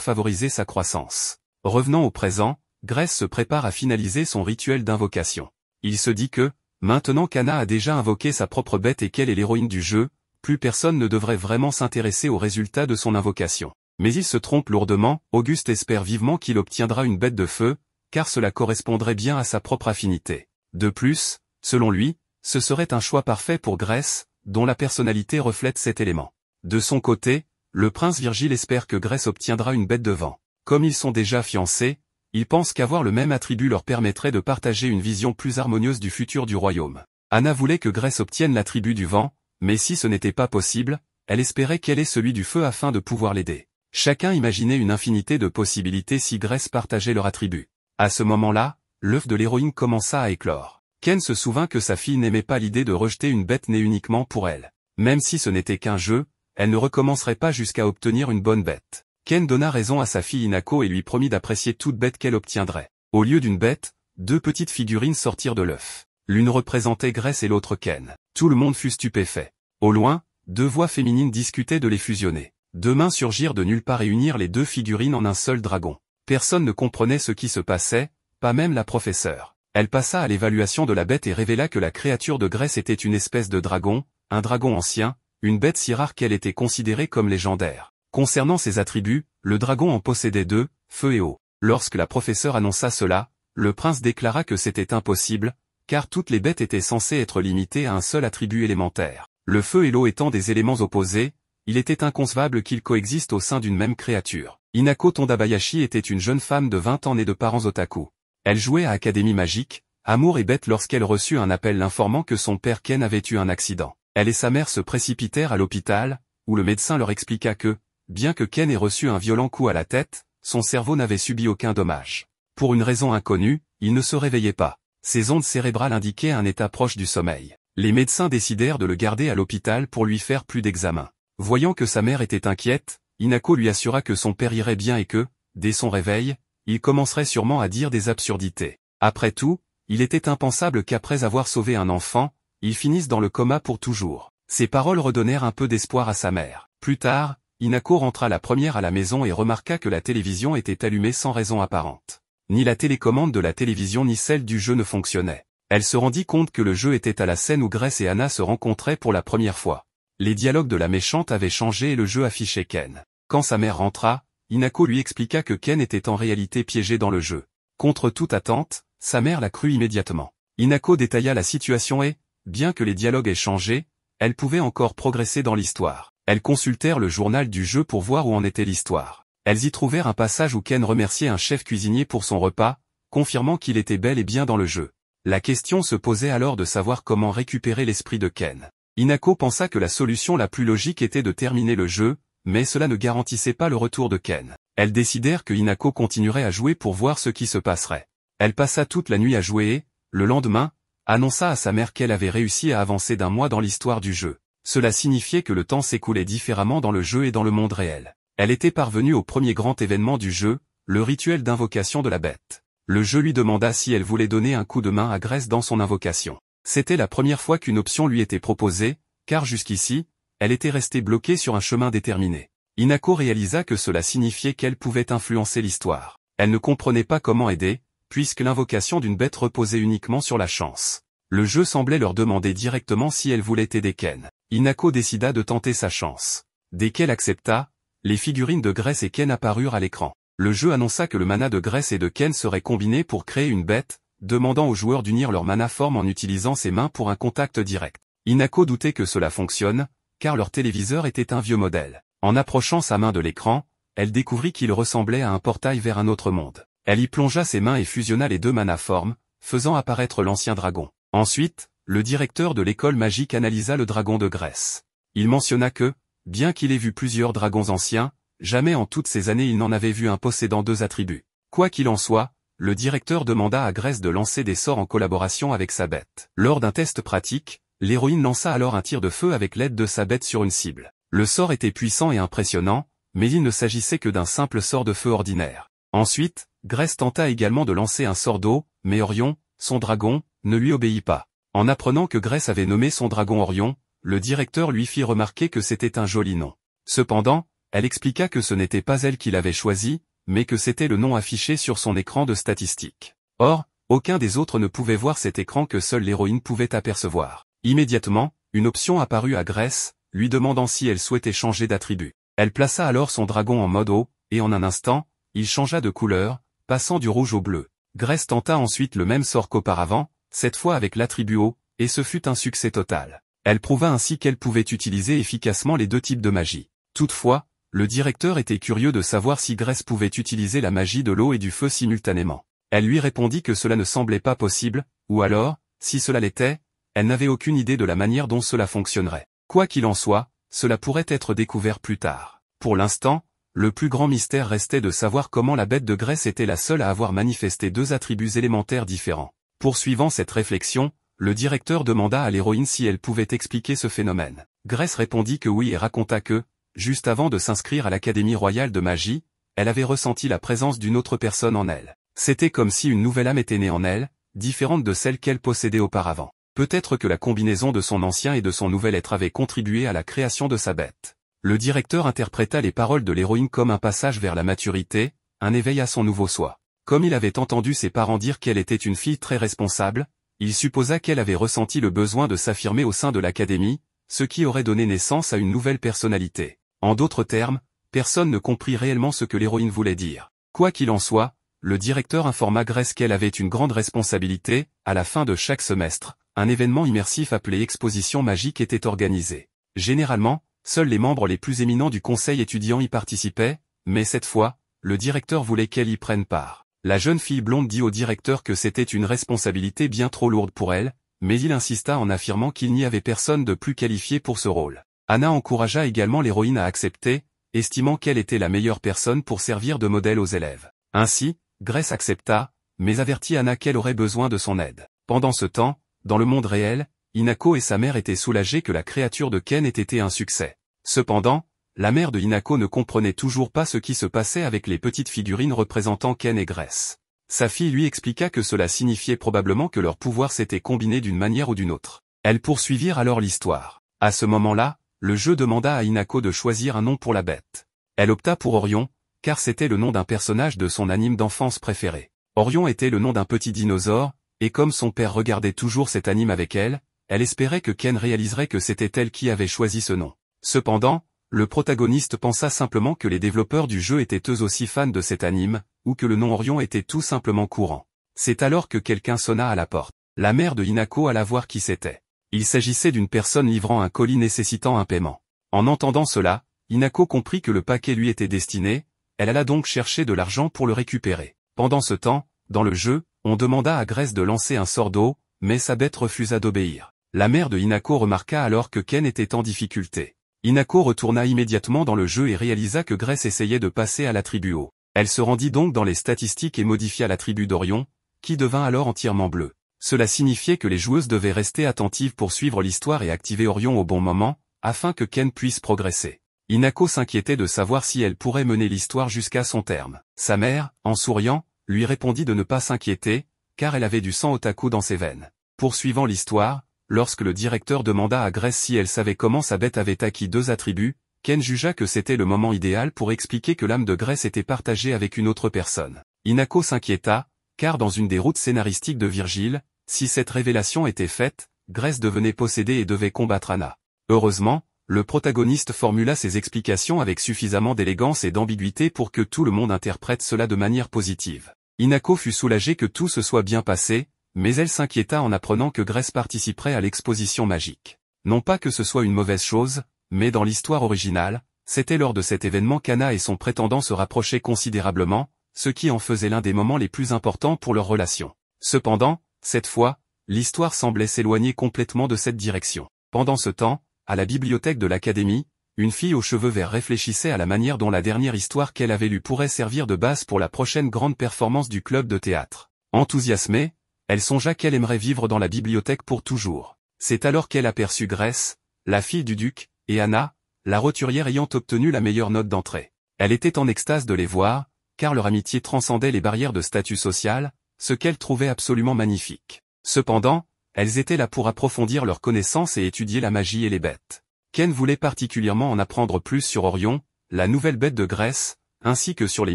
favoriser sa croissance. Revenant au présent, Grèce se prépare à finaliser son rituel d'invocation. Il se dit que, maintenant qu'Anna a déjà invoqué sa propre bête et qu'elle est l'héroïne du jeu, plus personne ne devrait vraiment s'intéresser aux résultats de son invocation. Mais il se trompe lourdement, Auguste espère vivement qu'il obtiendra une bête de feu, car cela correspondrait bien à sa propre affinité. De plus, selon lui, ce serait un choix parfait pour Grèce, dont la personnalité reflète cet élément. De son côté, le prince Virgile espère que Grèce obtiendra une bête de vent. Comme ils sont déjà fiancés, ils pensent qu'avoir le même attribut leur permettrait de partager une vision plus harmonieuse du futur du royaume. Anna voulait que Grace obtienne l'attribut du vent, mais si ce n'était pas possible, elle espérait qu'elle ait celui du feu afin de pouvoir l'aider. Chacun imaginait une infinité de possibilités si Grace partageait leur attribut. À ce moment-là, l'œuf de l'héroïne commença à éclore. Ken se souvint que sa fille n'aimait pas l'idée de rejeter une bête née uniquement pour elle. Même si ce n'était qu'un jeu, elle ne recommencerait pas jusqu'à obtenir une bonne bête. Ken donna raison à sa fille Hinako et lui promit d'apprécier toute bête qu'elle obtiendrait. Au lieu d'une bête, 2 petites figurines sortirent de l'œuf. L'une représentait Grace et l'autre Ken. Tout le monde fut stupéfait. Au loin, 2 voix féminines discutaient de les fusionner. 2 mains surgirent de nulle part et unirent les 2 figurines en un seul dragon. Personne ne comprenait ce qui se passait, pas même la professeure. Elle passa à l'évaluation de la bête et révéla que la créature de Grace était une espèce de dragon, un dragon ancien, une bête si rare qu'elle était considérée comme légendaire. Concernant ses attributs, le dragon en possédait 2, feu et eau. Lorsque la professeure annonça cela, le prince déclara que c'était impossible, car toutes les bêtes étaient censées être limitées à un seul attribut élémentaire. Le feu et l'eau étant des éléments opposés, il était inconcevable qu'ils coexistent au sein d'une même créature. Hinako Tondabayashi était une jeune femme de 20 ans née de parents otaku. Elle jouait à Académie Magique, Amour et Bête lorsqu'elle reçut un appel l'informant que son père Ken avait eu un accident. Elle et sa mère se précipitèrent à l'hôpital, où le médecin leur expliqua que, bien que Ken ait reçu un violent coup à la tête, son cerveau n'avait subi aucun dommage. Pour une raison inconnue, il ne se réveillait pas. Ses ondes cérébrales indiquaient un état proche du sommeil. Les médecins décidèrent de le garder à l'hôpital pour lui faire plus d'examens. Voyant que sa mère était inquiète, Hinako lui assura que son père irait bien et que, dès son réveil, il commencerait sûrement à dire des absurdités. Après tout, il était impensable qu'après avoir sauvé un enfant, il finisse dans le coma pour toujours. Ces paroles redonnèrent un peu d'espoir à sa mère. Plus tard, Hinako rentra la première à la maison et remarqua que la télévision était allumée sans raison apparente. Ni la télécommande de la télévision ni celle du jeu ne fonctionnaient. Elle se rendit compte que le jeu était à la scène où Grace et Anna se rencontraient pour la première fois. Les dialogues de la méchante avaient changé et le jeu affichait Ken. Quand sa mère rentra, Hinako lui expliqua que Ken était en réalité piégé dans le jeu. Contre toute attente, sa mère la crut immédiatement. Hinako détailla la situation et, bien que les dialogues aient changé, elle pouvait encore progresser dans l'histoire. Elles consultèrent le journal du jeu pour voir où en était l'histoire. Elles y trouvèrent un passage où Ken remerciait un chef cuisinier pour son repas, confirmant qu'il était bel et bien dans le jeu. La question se posait alors de savoir comment récupérer l'esprit de Ken. Hinako pensa que la solution la plus logique était de terminer le jeu, mais cela ne garantissait pas le retour de Ken. Elles décidèrent que Hinako continuerait à jouer pour voir ce qui se passerait. Elle passa toute la nuit à jouer et, le lendemain, annonça à sa mère qu'elle avait réussi à avancer d'1 mois dans l'histoire du jeu. Cela signifiait que le temps s'écoulait différemment dans le jeu et dans le monde réel. Elle était parvenue au premier grand événement du jeu, le rituel d'invocation de la bête. Le jeu lui demanda si elle voulait donner un coup de main à Grace dans son invocation. C'était la première fois qu'une option lui était proposée, car jusqu'ici, elle était restée bloquée sur un chemin déterminé. Hinako réalisa que cela signifiait qu'elle pouvait influencer l'histoire. Elle ne comprenait pas comment aider, puisque l'invocation d'une bête reposait uniquement sur la chance. Le jeu semblait leur demander directement si elle voulait aider Ken. Hinako décida de tenter sa chance. Dès qu'elle accepta, les figurines de Grace et Ken apparurent à l'écran. Le jeu annonça que le mana de Grace et de Ken serait combiné pour créer une bête, demandant aux joueurs d'unir leur mana forme en utilisant ses mains pour un contact direct. Hinako doutait que cela fonctionne, car leur téléviseur était un vieux modèle. En approchant sa main de l'écran, elle découvrit qu'il ressemblait à un portail vers un autre monde. Elle y plongea ses mains et fusionna les 2 mana formes, faisant apparaître l'ancien dragon. Ensuite, le directeur de l'école magique analysa le dragon de Grace. Il mentionna que, bien qu'il ait vu plusieurs dragons anciens, jamais en toutes ces années il n'en avait vu un possédant 2 attributs. Quoi qu'il en soit, le directeur demanda à Grace de lancer des sorts en collaboration avec sa bête. Lors d'un test pratique, l'héroïne lança alors un tir de feu avec l'aide de sa bête sur une cible. Le sort était puissant et impressionnant, mais il ne s'agissait que d'un simple sort de feu ordinaire. Ensuite, Grace tenta également de lancer un sort d'eau, mais Orion, son dragon, ne lui obéit pas. En apprenant que Grace avait nommé son dragon Orion, le directeur lui fit remarquer que c'était un joli nom. Cependant, elle expliqua que ce n'était pas elle qui l'avait choisi, mais que c'était le nom affiché sur son écran de statistiques. Or, aucun des autres ne pouvait voir cet écran que seule l'héroïne pouvait apercevoir. Immédiatement, une option apparut à Grace, lui demandant si elle souhaitait changer d'attribut. Elle plaça alors son dragon en mode eau, et en un instant, il changea de couleur, passant du rouge au bleu. Grace tenta ensuite le même sort qu'auparavant, cette fois avec l'attribut eau, et ce fut un succès total. Elle prouva ainsi qu'elle pouvait utiliser efficacement les 2 types de magie. Toutefois, le directeur était curieux de savoir si Grace pouvait utiliser la magie de l'eau et du feu simultanément. Elle lui répondit que cela ne semblait pas possible, ou alors, si cela l'était, Elle n'avait aucune idée de la manière dont cela fonctionnerait. Quoi qu'il en soit, cela pourrait être découvert plus tard. Pour l'instant, le plus grand mystère restait de savoir comment la bête de Grèce était la seule à avoir manifesté deux attributs élémentaires différents. Poursuivant cette réflexion, le directeur demanda à l'héroïne si elle pouvait expliquer ce phénomène. Grèce répondit que oui et raconta que, juste avant de s'inscrire à l'Académie royale de magie, elle avait ressenti la présence d'une autre personne en elle. C'était comme si une nouvelle âme était née en elle, différente de celle qu'elle possédait auparavant. Peut-être que la combinaison de son ancien et de son nouvel être avait contribué à la création de sa bête. Le directeur interpréta les paroles de l'héroïne comme un passage vers la maturité, un éveil à son nouveau soi. Comme il avait entendu ses parents dire qu'elle était une fille très responsable, il supposa qu'elle avait ressenti le besoin de s'affirmer au sein de l'Académie, ce qui aurait donné naissance à une nouvelle personnalité. En d'autres termes, personne ne comprit réellement ce que l'héroïne voulait dire. Quoi qu'il en soit, le directeur informa Grèce qu'elle avait une grande responsabilité. À la fin de chaque semestre, un événement immersif appelé Exposition magique était organisé. Généralement, seuls les membres les plus éminents du conseil étudiant y participaient, mais cette fois, le directeur voulait qu'elle y prenne part. La jeune fille blonde dit au directeur que c'était une responsabilité bien trop lourde pour elle, mais il insista en affirmant qu'il n'y avait personne de plus qualifié pour ce rôle. Anna encouragea également l'héroïne à accepter, estimant qu'elle était la meilleure personne pour servir de modèle aux élèves. Ainsi, Grèce accepta, mais avertit Anna qu'elle aurait besoin de son aide. Pendant ce temps, dans le monde réel, Hinako et sa mère étaient soulagés que la créature de Ken ait été un succès. Cependant, la mère de Hinako ne comprenait toujours pas ce qui se passait avec les petites figurines représentant Ken et Grèce. Sa fille lui expliqua que cela signifiait probablement que leurs pouvoirs s'étaient combinés d'une manière ou d'une autre. Elles poursuivirent alors l'histoire. À ce moment-là, le jeu demanda à Hinako de choisir un nom pour la bête. Elle opta pour Orion, car c'était le nom d'un personnage de son anime d'enfance préféré. Orion était le nom d'un petit dinosaure, et comme son père regardait toujours cet anime avec elle, elle espérait que Ken réaliserait que c'était elle qui avait choisi ce nom. Cependant, le protagoniste pensa simplement que les développeurs du jeu étaient eux aussi fans de cet anime, ou que le nom Orion était tout simplement courant. C'est alors que quelqu'un sonna à la porte. La mère de Hinako alla voir qui c'était. Il s'agissait d'une personne livrant un colis nécessitant un paiement. En entendant cela, Hinako comprit que le paquet lui était destiné, elle alla donc chercher de l'argent pour le récupérer. Pendant ce temps, dans le jeu, on demanda à Grèce de lancer un sort d'eau, mais sa bête refusa d'obéir. La mère de Hinako remarqua alors que Ken était en difficulté. Hinako retourna immédiatement dans le jeu et réalisa que Grèce essayait de passer à l'attribut eau. Elle se rendit donc dans les statistiques et modifia l'attribut d'Orion, qui devint alors entièrement bleu. Cela signifiait que les joueuses devaient rester attentives pour suivre l'histoire et activer Orion au bon moment, afin que Ken puisse progresser. Hinako s'inquiétait de savoir si elle pourrait mener l'histoire jusqu'à son terme. Sa mère, en souriant, lui répondit de ne pas s'inquiéter, car elle avait du sang otaku dans ses veines. Poursuivant l'histoire, lorsque le directeur demanda à Grèce si elle savait comment sa bête avait acquis deux attributs, Ken jugea que c'était le moment idéal pour expliquer que l'âme de Grèce était partagée avec une autre personne. Hinako s'inquiéta, car dans une des routes scénaristiques de Virgile, si cette révélation était faite, Grèce devenait possédée et devait combattre Anna. Heureusement, le protagoniste formula ses explications avec suffisamment d'élégance et d'ambiguïté pour que tout le monde interprète cela de manière positive. Hinako fut soulagée que tout se soit bien passé, mais elle s'inquiéta en apprenant que Grèce participerait à l'exposition magique. Non pas que ce soit une mauvaise chose, mais dans l'histoire originale, c'était lors de cet événement qu'Anna et son prétendant se rapprochaient considérablement, ce qui en faisait l'un des moments les plus importants pour leur relation. Cependant, cette fois, l'histoire semblait s'éloigner complètement de cette direction. Pendant ce temps, à la bibliothèque de l'Académie, une fille aux cheveux verts réfléchissait à la manière dont la dernière histoire qu'elle avait lue pourrait servir de base pour la prochaine grande performance du club de théâtre. Enthousiasmée, elle songea qu'elle aimerait vivre dans la bibliothèque pour toujours. C'est alors qu'elle aperçut Grèce, la fille du duc, et Anna, la roturière ayant obtenu la meilleure note d'entrée. Elle était en extase de les voir, car leur amitié transcendait les barrières de statut social, ce qu'elle trouvait absolument magnifique. Cependant, elles étaient là pour approfondir leurs connaissances et étudier la magie et les bêtes. Ken voulait particulièrement en apprendre plus sur Orion, la nouvelle bête de Grèce, ainsi que sur les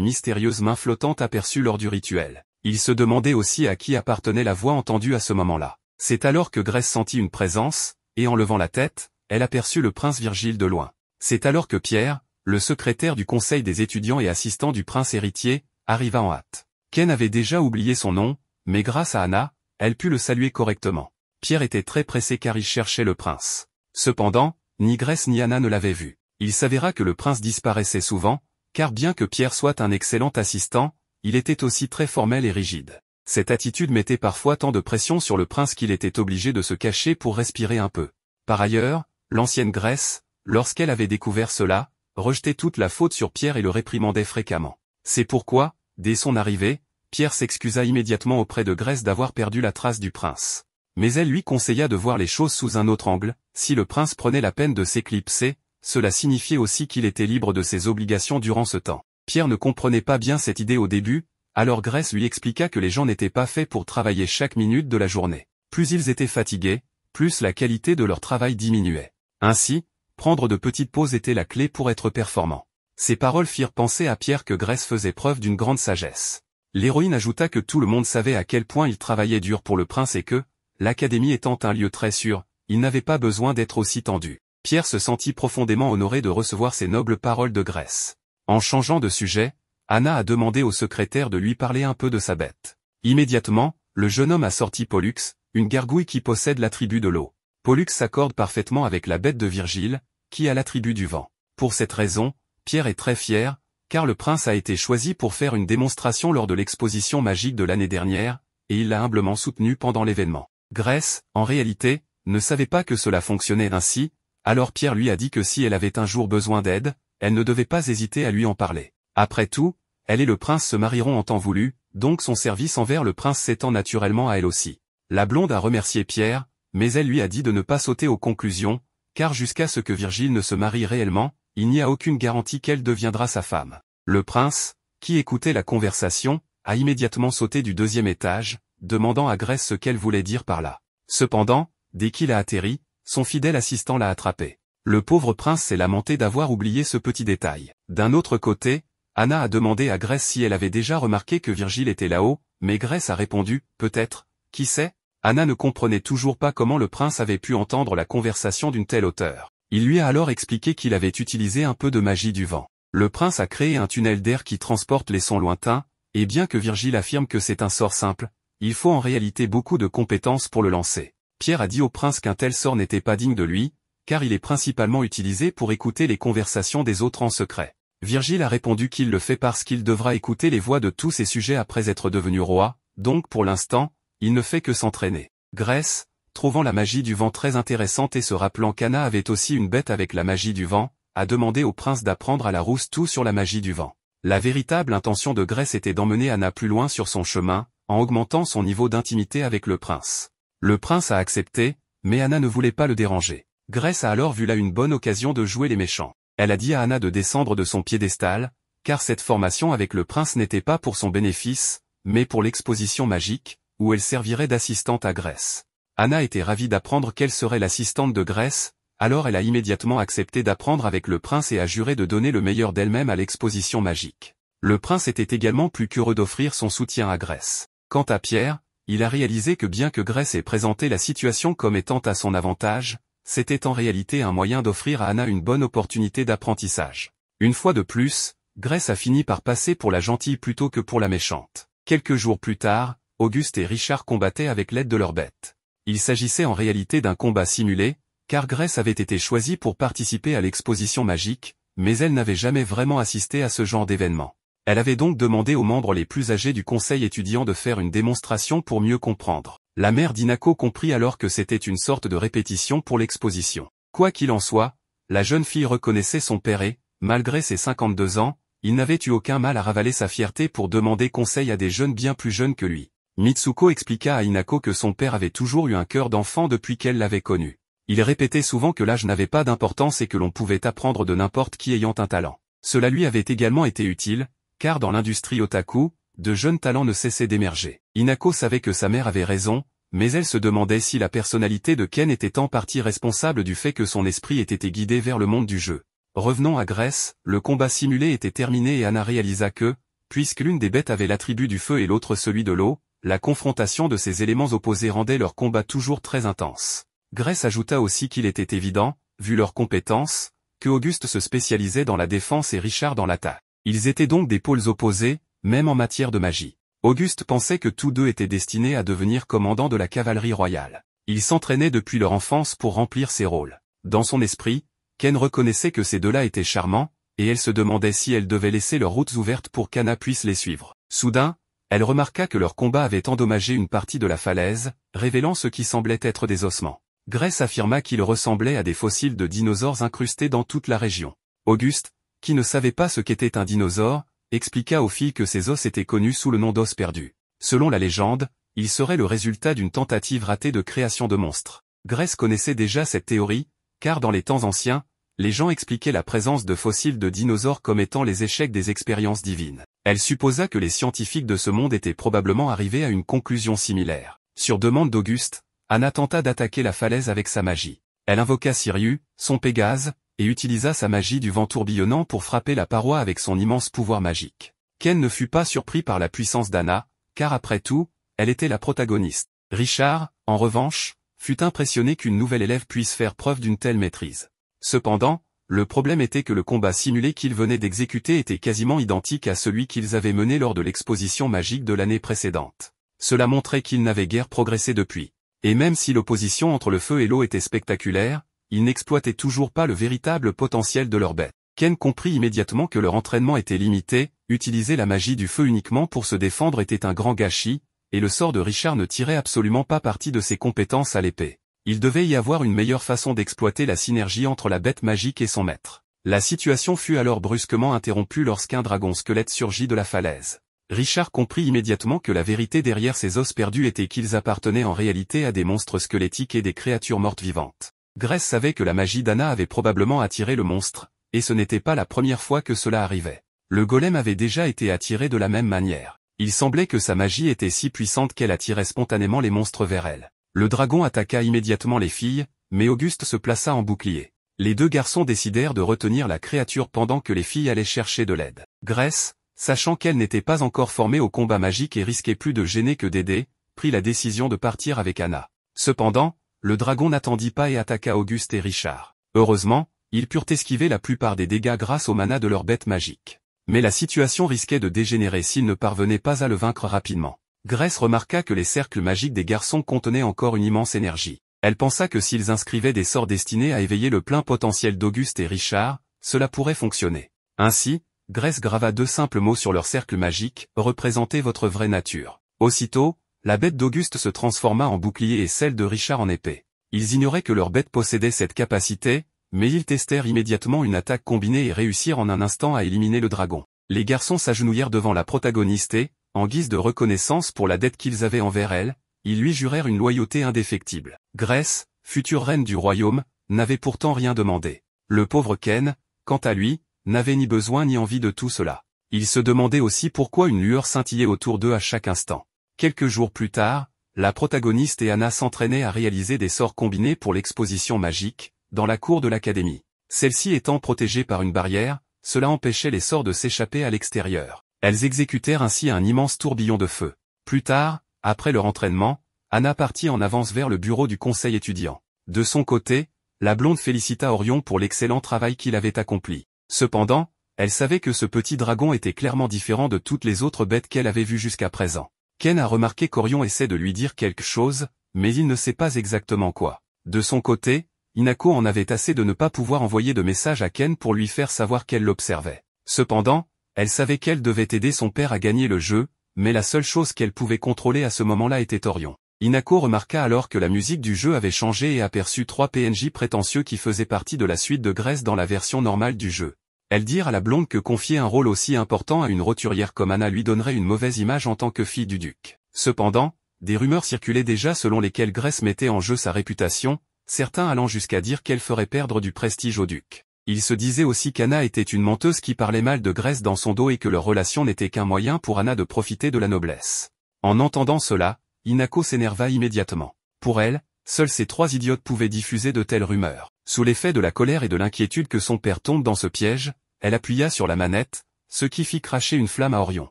mystérieuses mains flottantes aperçues lors du rituel. Il se demandait aussi à qui appartenait la voix entendue à ce moment-là. C'est alors que Grèce sentit une présence, et en levant la tête, elle aperçut le prince Virgile de loin. C'est alors que Pierre, le secrétaire du conseil des étudiants et assistant du prince héritier, arriva en hâte. Ken avait déjà oublié son nom, mais grâce à Anna, elle put le saluer correctement. Pierre était très pressé car il cherchait le prince. Cependant, ni Grèce ni Anna ne l'avaient vu. Il s'avéra que le prince disparaissait souvent, car bien que Pierre soit un excellent assistant, il était aussi très formel et rigide. Cette attitude mettait parfois tant de pression sur le prince qu'il était obligé de se cacher pour respirer un peu. Par ailleurs, l'ancienne Grèce, lorsqu'elle avait découvert cela, rejetait toute la faute sur Pierre et le réprimandait fréquemment. C'est pourquoi, dès son arrivée, Pierre s'excusa immédiatement auprès de Grèce d'avoir perdu la trace du prince. Mais elle lui conseilla de voir les choses sous un autre angle, si le prince prenait la peine de s'éclipser, cela signifiait aussi qu'il était libre de ses obligations durant ce temps. Pierre ne comprenait pas bien cette idée au début, alors Grèce lui expliqua que les gens n'étaient pas faits pour travailler chaque minute de la journée. Plus ils étaient fatigués, plus la qualité de leur travail diminuait. Ainsi, prendre de petites pauses était la clé pour être performant. Ces paroles firent penser à Pierre que Grèce faisait preuve d'une grande sagesse. L'héroïne ajouta que tout le monde savait à quel point il travaillait dur pour le prince et que, l'académie étant un lieu très sûr, il n'avait pas besoin d'être aussi tendu. Pierre se sentit profondément honoré de recevoir ces nobles paroles de Grèce. En changeant de sujet, Anna a demandé au secrétaire de lui parler un peu de sa bête. Immédiatement, le jeune homme a sorti Pollux, une gargouille qui possède l'attribut de l'eau. Pollux s'accorde parfaitement avec la bête de Virgile, qui a l'attribut du vent. Pour cette raison, Pierre est très fier, car le prince a été choisi pour faire une démonstration lors de l'exposition magique de l'année dernière, et il l'a humblement soutenu pendant l'événement. Grèce, en réalité, ne savait pas que cela fonctionnait ainsi, alors Pierre lui a dit que si elle avait un jour besoin d'aide, elle ne devait pas hésiter à lui en parler. Après tout, elle et le prince se marieront en temps voulu, donc son service envers le prince s'étend naturellement à elle aussi. La blonde a remercié Pierre, mais elle lui a dit de ne pas sauter aux conclusions, car jusqu'à ce que Virgile ne se marie réellement, il n'y a aucune garantie qu'elle deviendra sa femme. Le prince, qui écoutait la conversation, a immédiatement sauté du deuxième étage, demandant à Grèce ce qu'elle voulait dire par là. Cependant, dès qu'il a atterri, son fidèle assistant l'a attrapé. Le pauvre prince s'est lamenté d'avoir oublié ce petit détail. D'un autre côté, Anna a demandé à Grèce si elle avait déjà remarqué que Virgile était là-haut, mais Grèce a répondu, peut-être, qui sait? Anna ne comprenait toujours pas comment le prince avait pu entendre la conversation d'une telle hauteur. Il lui a alors expliqué qu'il avait utilisé un peu de magie du vent. Le prince a créé un tunnel d'air qui transporte les sons lointains, et bien que Virgile affirme que c'est un sort simple, il faut en réalité beaucoup de compétences pour le lancer. Pierre a dit au prince qu'un tel sort n'était pas digne de lui, car il est principalement utilisé pour écouter les conversations des autres en secret. Virgile a répondu qu'il le fait parce qu'il devra écouter les voix de tous ses sujets après être devenu roi, donc pour l'instant, il ne fait que s'entraîner. Grèce, trouvant la magie du vent très intéressante et se rappelant qu'Anna avait aussi une bête avec la magie du vent, a demandé au prince d'apprendre à la rousse tout sur la magie du vent. La véritable intention de Grèce était d'emmener Anna plus loin sur son chemin, en augmentant son niveau d'intimité avec le prince. Le prince a accepté, mais Anna ne voulait pas le déranger. Grèce a alors vu là une bonne occasion de jouer les méchants. Elle a dit à Anna de descendre de son piédestal, car cette formation avec le prince n'était pas pour son bénéfice, mais pour l'exposition magique, où elle servirait d'assistante à Grèce. Anna était ravie d'apprendre qu'elle serait l'assistante de Grèce, alors elle a immédiatement accepté d'apprendre avec le prince et a juré de donner le meilleur d'elle-même à l'exposition magique. Le prince était également plus qu'heureux d'offrir son soutien à Grèce. Quant à Pierre, il a réalisé que bien que Grèce ait présenté la situation comme étant à son avantage, c'était en réalité un moyen d'offrir à Anna une bonne opportunité d'apprentissage. Une fois de plus, Grèce a fini par passer pour la gentille plutôt que pour la méchante. Quelques jours plus tard, Auguste et Richard combattaient avec l'aide de leurs bêtes. Il s'agissait en réalité d'un combat simulé, car Grèce avait été choisie pour participer à l'exposition magique, mais elle n'avait jamais vraiment assisté à ce genre d'événement. Elle avait donc demandé aux membres les plus âgés du conseil étudiant de faire une démonstration pour mieux comprendre. La mère d'Inako comprit alors que c'était une sorte de répétition pour l'exposition. Quoi qu'il en soit, la jeune fille reconnaissait son père et, malgré ses 52 ans, il n'avait eu aucun mal à ravaler sa fierté pour demander conseil à des jeunes bien plus jeunes que lui. Mitsuko expliqua à Inako que son père avait toujours eu un cœur d'enfant depuis qu'elle l'avait connu. Il répétait souvent que l'âge n'avait pas d'importance et que l'on pouvait apprendre de n'importe qui ayant un talent. Cela lui avait également été utile, car dans l'industrie otaku, de jeunes talents ne cessaient d'émerger. Inako savait que sa mère avait raison, mais elle se demandait si la personnalité de Ken était en partie responsable du fait que son esprit ait été guidé vers le monde du jeu. Revenons à Grèce, le combat simulé était terminé et Anna réalisa que, puisque l'une des bêtes avait l'attribut du feu et l'autre celui de l'eau, la confrontation de ces éléments opposés rendait leur combat toujours très intense. Grèce ajouta aussi qu'il était évident, vu leurs compétences, que Auguste se spécialisait dans la défense et Richard dans l'attaque. Ils étaient donc des pôles opposés, même en matière de magie. Auguste pensait que tous deux étaient destinés à devenir commandants de la cavalerie royale. Ils s'entraînaient depuis leur enfance pour remplir ces rôles. Dans son esprit, Ken reconnaissait que ces deux-là étaient charmants, et elle se demandait si elle devait laisser leurs routes ouvertes pour qu'Anna puisse les suivre. Soudain, Elle remarqua que leur combat avait endommagé une partie de la falaise, révélant ce qui semblait être des ossements. Grace affirma qu'ils ressemblaient à des fossiles de dinosaures incrustés dans toute la région. Auguste, qui ne savait pas ce qu'était un dinosaure, expliqua aux filles que ces os étaient connus sous le nom d'os perdus. Selon la légende, ils seraient le résultat d'une tentative ratée de création de monstres. Grace connaissait déjà cette théorie, car dans les temps anciens, les gens expliquaient la présence de fossiles de dinosaures comme étant les échecs des expériences divines. Elle supposa que les scientifiques de ce monde étaient probablement arrivés à une conclusion similaire. Sur demande d'Auguste, Anna tenta d'attaquer la falaise avec sa magie. Elle invoqua Sirius, son Pégase, et utilisa sa magie du vent tourbillonnant pour frapper la paroi avec son immense pouvoir magique. Ken ne fut pas surpris par la puissance d'Anna, car après tout, elle était la protagoniste. Richard, en revanche, fut impressionné qu'une nouvelle élève puisse faire preuve d'une telle maîtrise. Cependant, le problème était que le combat simulé qu'ils venaient d'exécuter était quasiment identique à celui qu'ils avaient mené lors de l'exposition magique de l'année précédente. Cela montrait qu'ils n'avaient guère progressé depuis. Et même si l'opposition entre le feu et l'eau était spectaculaire, ils n'exploitaient toujours pas le véritable potentiel de leur bête. Ken comprit immédiatement que leur entraînement était limité, utiliser la magie du feu uniquement pour se défendre était un grand gâchis, et le sort de Richard ne tirait absolument pas parti de ses compétences à l'épée. Il devait y avoir une meilleure façon d'exploiter la synergie entre la bête magique et son maître. La situation fut alors brusquement interrompue lorsqu'un dragon squelette surgit de la falaise. Richard comprit immédiatement que la vérité derrière ces os perdus était qu'ils appartenaient en réalité à des monstres squelettiques et des créatures mortes vivantes. Grace savait que la magie d'Anna avait probablement attiré le monstre, et ce n'était pas la première fois que cela arrivait. Le golem avait déjà été attiré de la même manière. Il semblait que sa magie était si puissante qu'elle attirait spontanément les monstres vers elle. Le dragon attaqua immédiatement les filles, mais Auguste se plaça en bouclier. Les deux garçons décidèrent de retenir la créature pendant que les filles allaient chercher de l'aide. Grace, sachant qu'elle n'était pas encore formée au combat magique et risquait plus de gêner que d'aider, prit la décision de partir avec Anna. Cependant, le dragon n'attendit pas et attaqua Auguste et Richard. Heureusement, ils purent esquiver la plupart des dégâts grâce au mana de leur bête magique. Mais la situation risquait de dégénérer s'ils ne parvenaient pas à le vaincre rapidement. Grace remarqua que les cercles magiques des garçons contenaient encore une immense énergie. Elle pensa que s'ils inscrivaient des sorts destinés à éveiller le plein potentiel d'Auguste et Richard, cela pourrait fonctionner. Ainsi, Grace grava 2 simples mots sur leur cercle magique, « Représentez votre vraie nature ». Aussitôt, la bête d'Auguste se transforma en bouclier et celle de Richard en épée. Ils ignoraient que leur bête possédait cette capacité, mais ils testèrent immédiatement une attaque combinée et réussirent en un instant à éliminer le dragon. Les garçons s'agenouillèrent devant la protagoniste et, en guise de reconnaissance pour la dette qu'ils avaient envers elle, ils lui jurèrent une loyauté indéfectible. Grace, future reine du royaume, n'avait pourtant rien demandé. Le pauvre Ken, quant à lui, n'avait ni besoin ni envie de tout cela. Il se demandait aussi pourquoi une lueur scintillait autour d'eux à chaque instant. Quelques jours plus tard, la protagoniste et Anna s'entraînaient à réaliser des sorts combinés pour l'exposition magique, dans la cour de l'académie. Celle-ci étant protégée par une barrière, cela empêchait les sorts de s'échapper à l'extérieur. Elles exécutèrent ainsi un immense tourbillon de feu. Plus tard, après leur entraînement, Anna partit en avance vers le bureau du conseil étudiant. De son côté, la blonde félicita Orion pour l'excellent travail qu'il avait accompli. Cependant, elle savait que ce petit dragon était clairement différent de toutes les autres bêtes qu'elle avait vues jusqu'à présent. Ken a remarqué qu'Orion essaie de lui dire quelque chose, mais il ne sait pas exactement quoi. De son côté, Hinako en avait assez de ne pas pouvoir envoyer de message à Ken pour lui faire savoir qu'elle l'observait. Cependant, elle savait qu'elle devait aider son père à gagner le jeu, mais la seule chose qu'elle pouvait contrôler à ce moment-là était Orion. Hinako remarqua alors que la musique du jeu avait changé et aperçut 3 PNJ prétentieux qui faisaient partie de la suite de Grace dans la version normale du jeu. Elles dirent à la blonde que confier un rôle aussi important à une roturière comme Anna lui donnerait une mauvaise image en tant que fille du duc. Cependant, des rumeurs circulaient déjà selon lesquelles Grace mettait en jeu sa réputation, certains allant jusqu'à dire qu'elle ferait perdre du prestige au duc. Il se disait aussi qu'Anna était une menteuse qui parlait mal de Grace dans son dos et que leur relation n'était qu'un moyen pour Anna de profiter de la noblesse. En entendant cela, Hinako s'énerva immédiatement. Pour elle, seuls ces 3 idiotes pouvaient diffuser de telles rumeurs. Sous l'effet de la colère et de l'inquiétude que son père tombe dans ce piège, elle appuya sur la manette, ce qui fit cracher une flamme à Orion.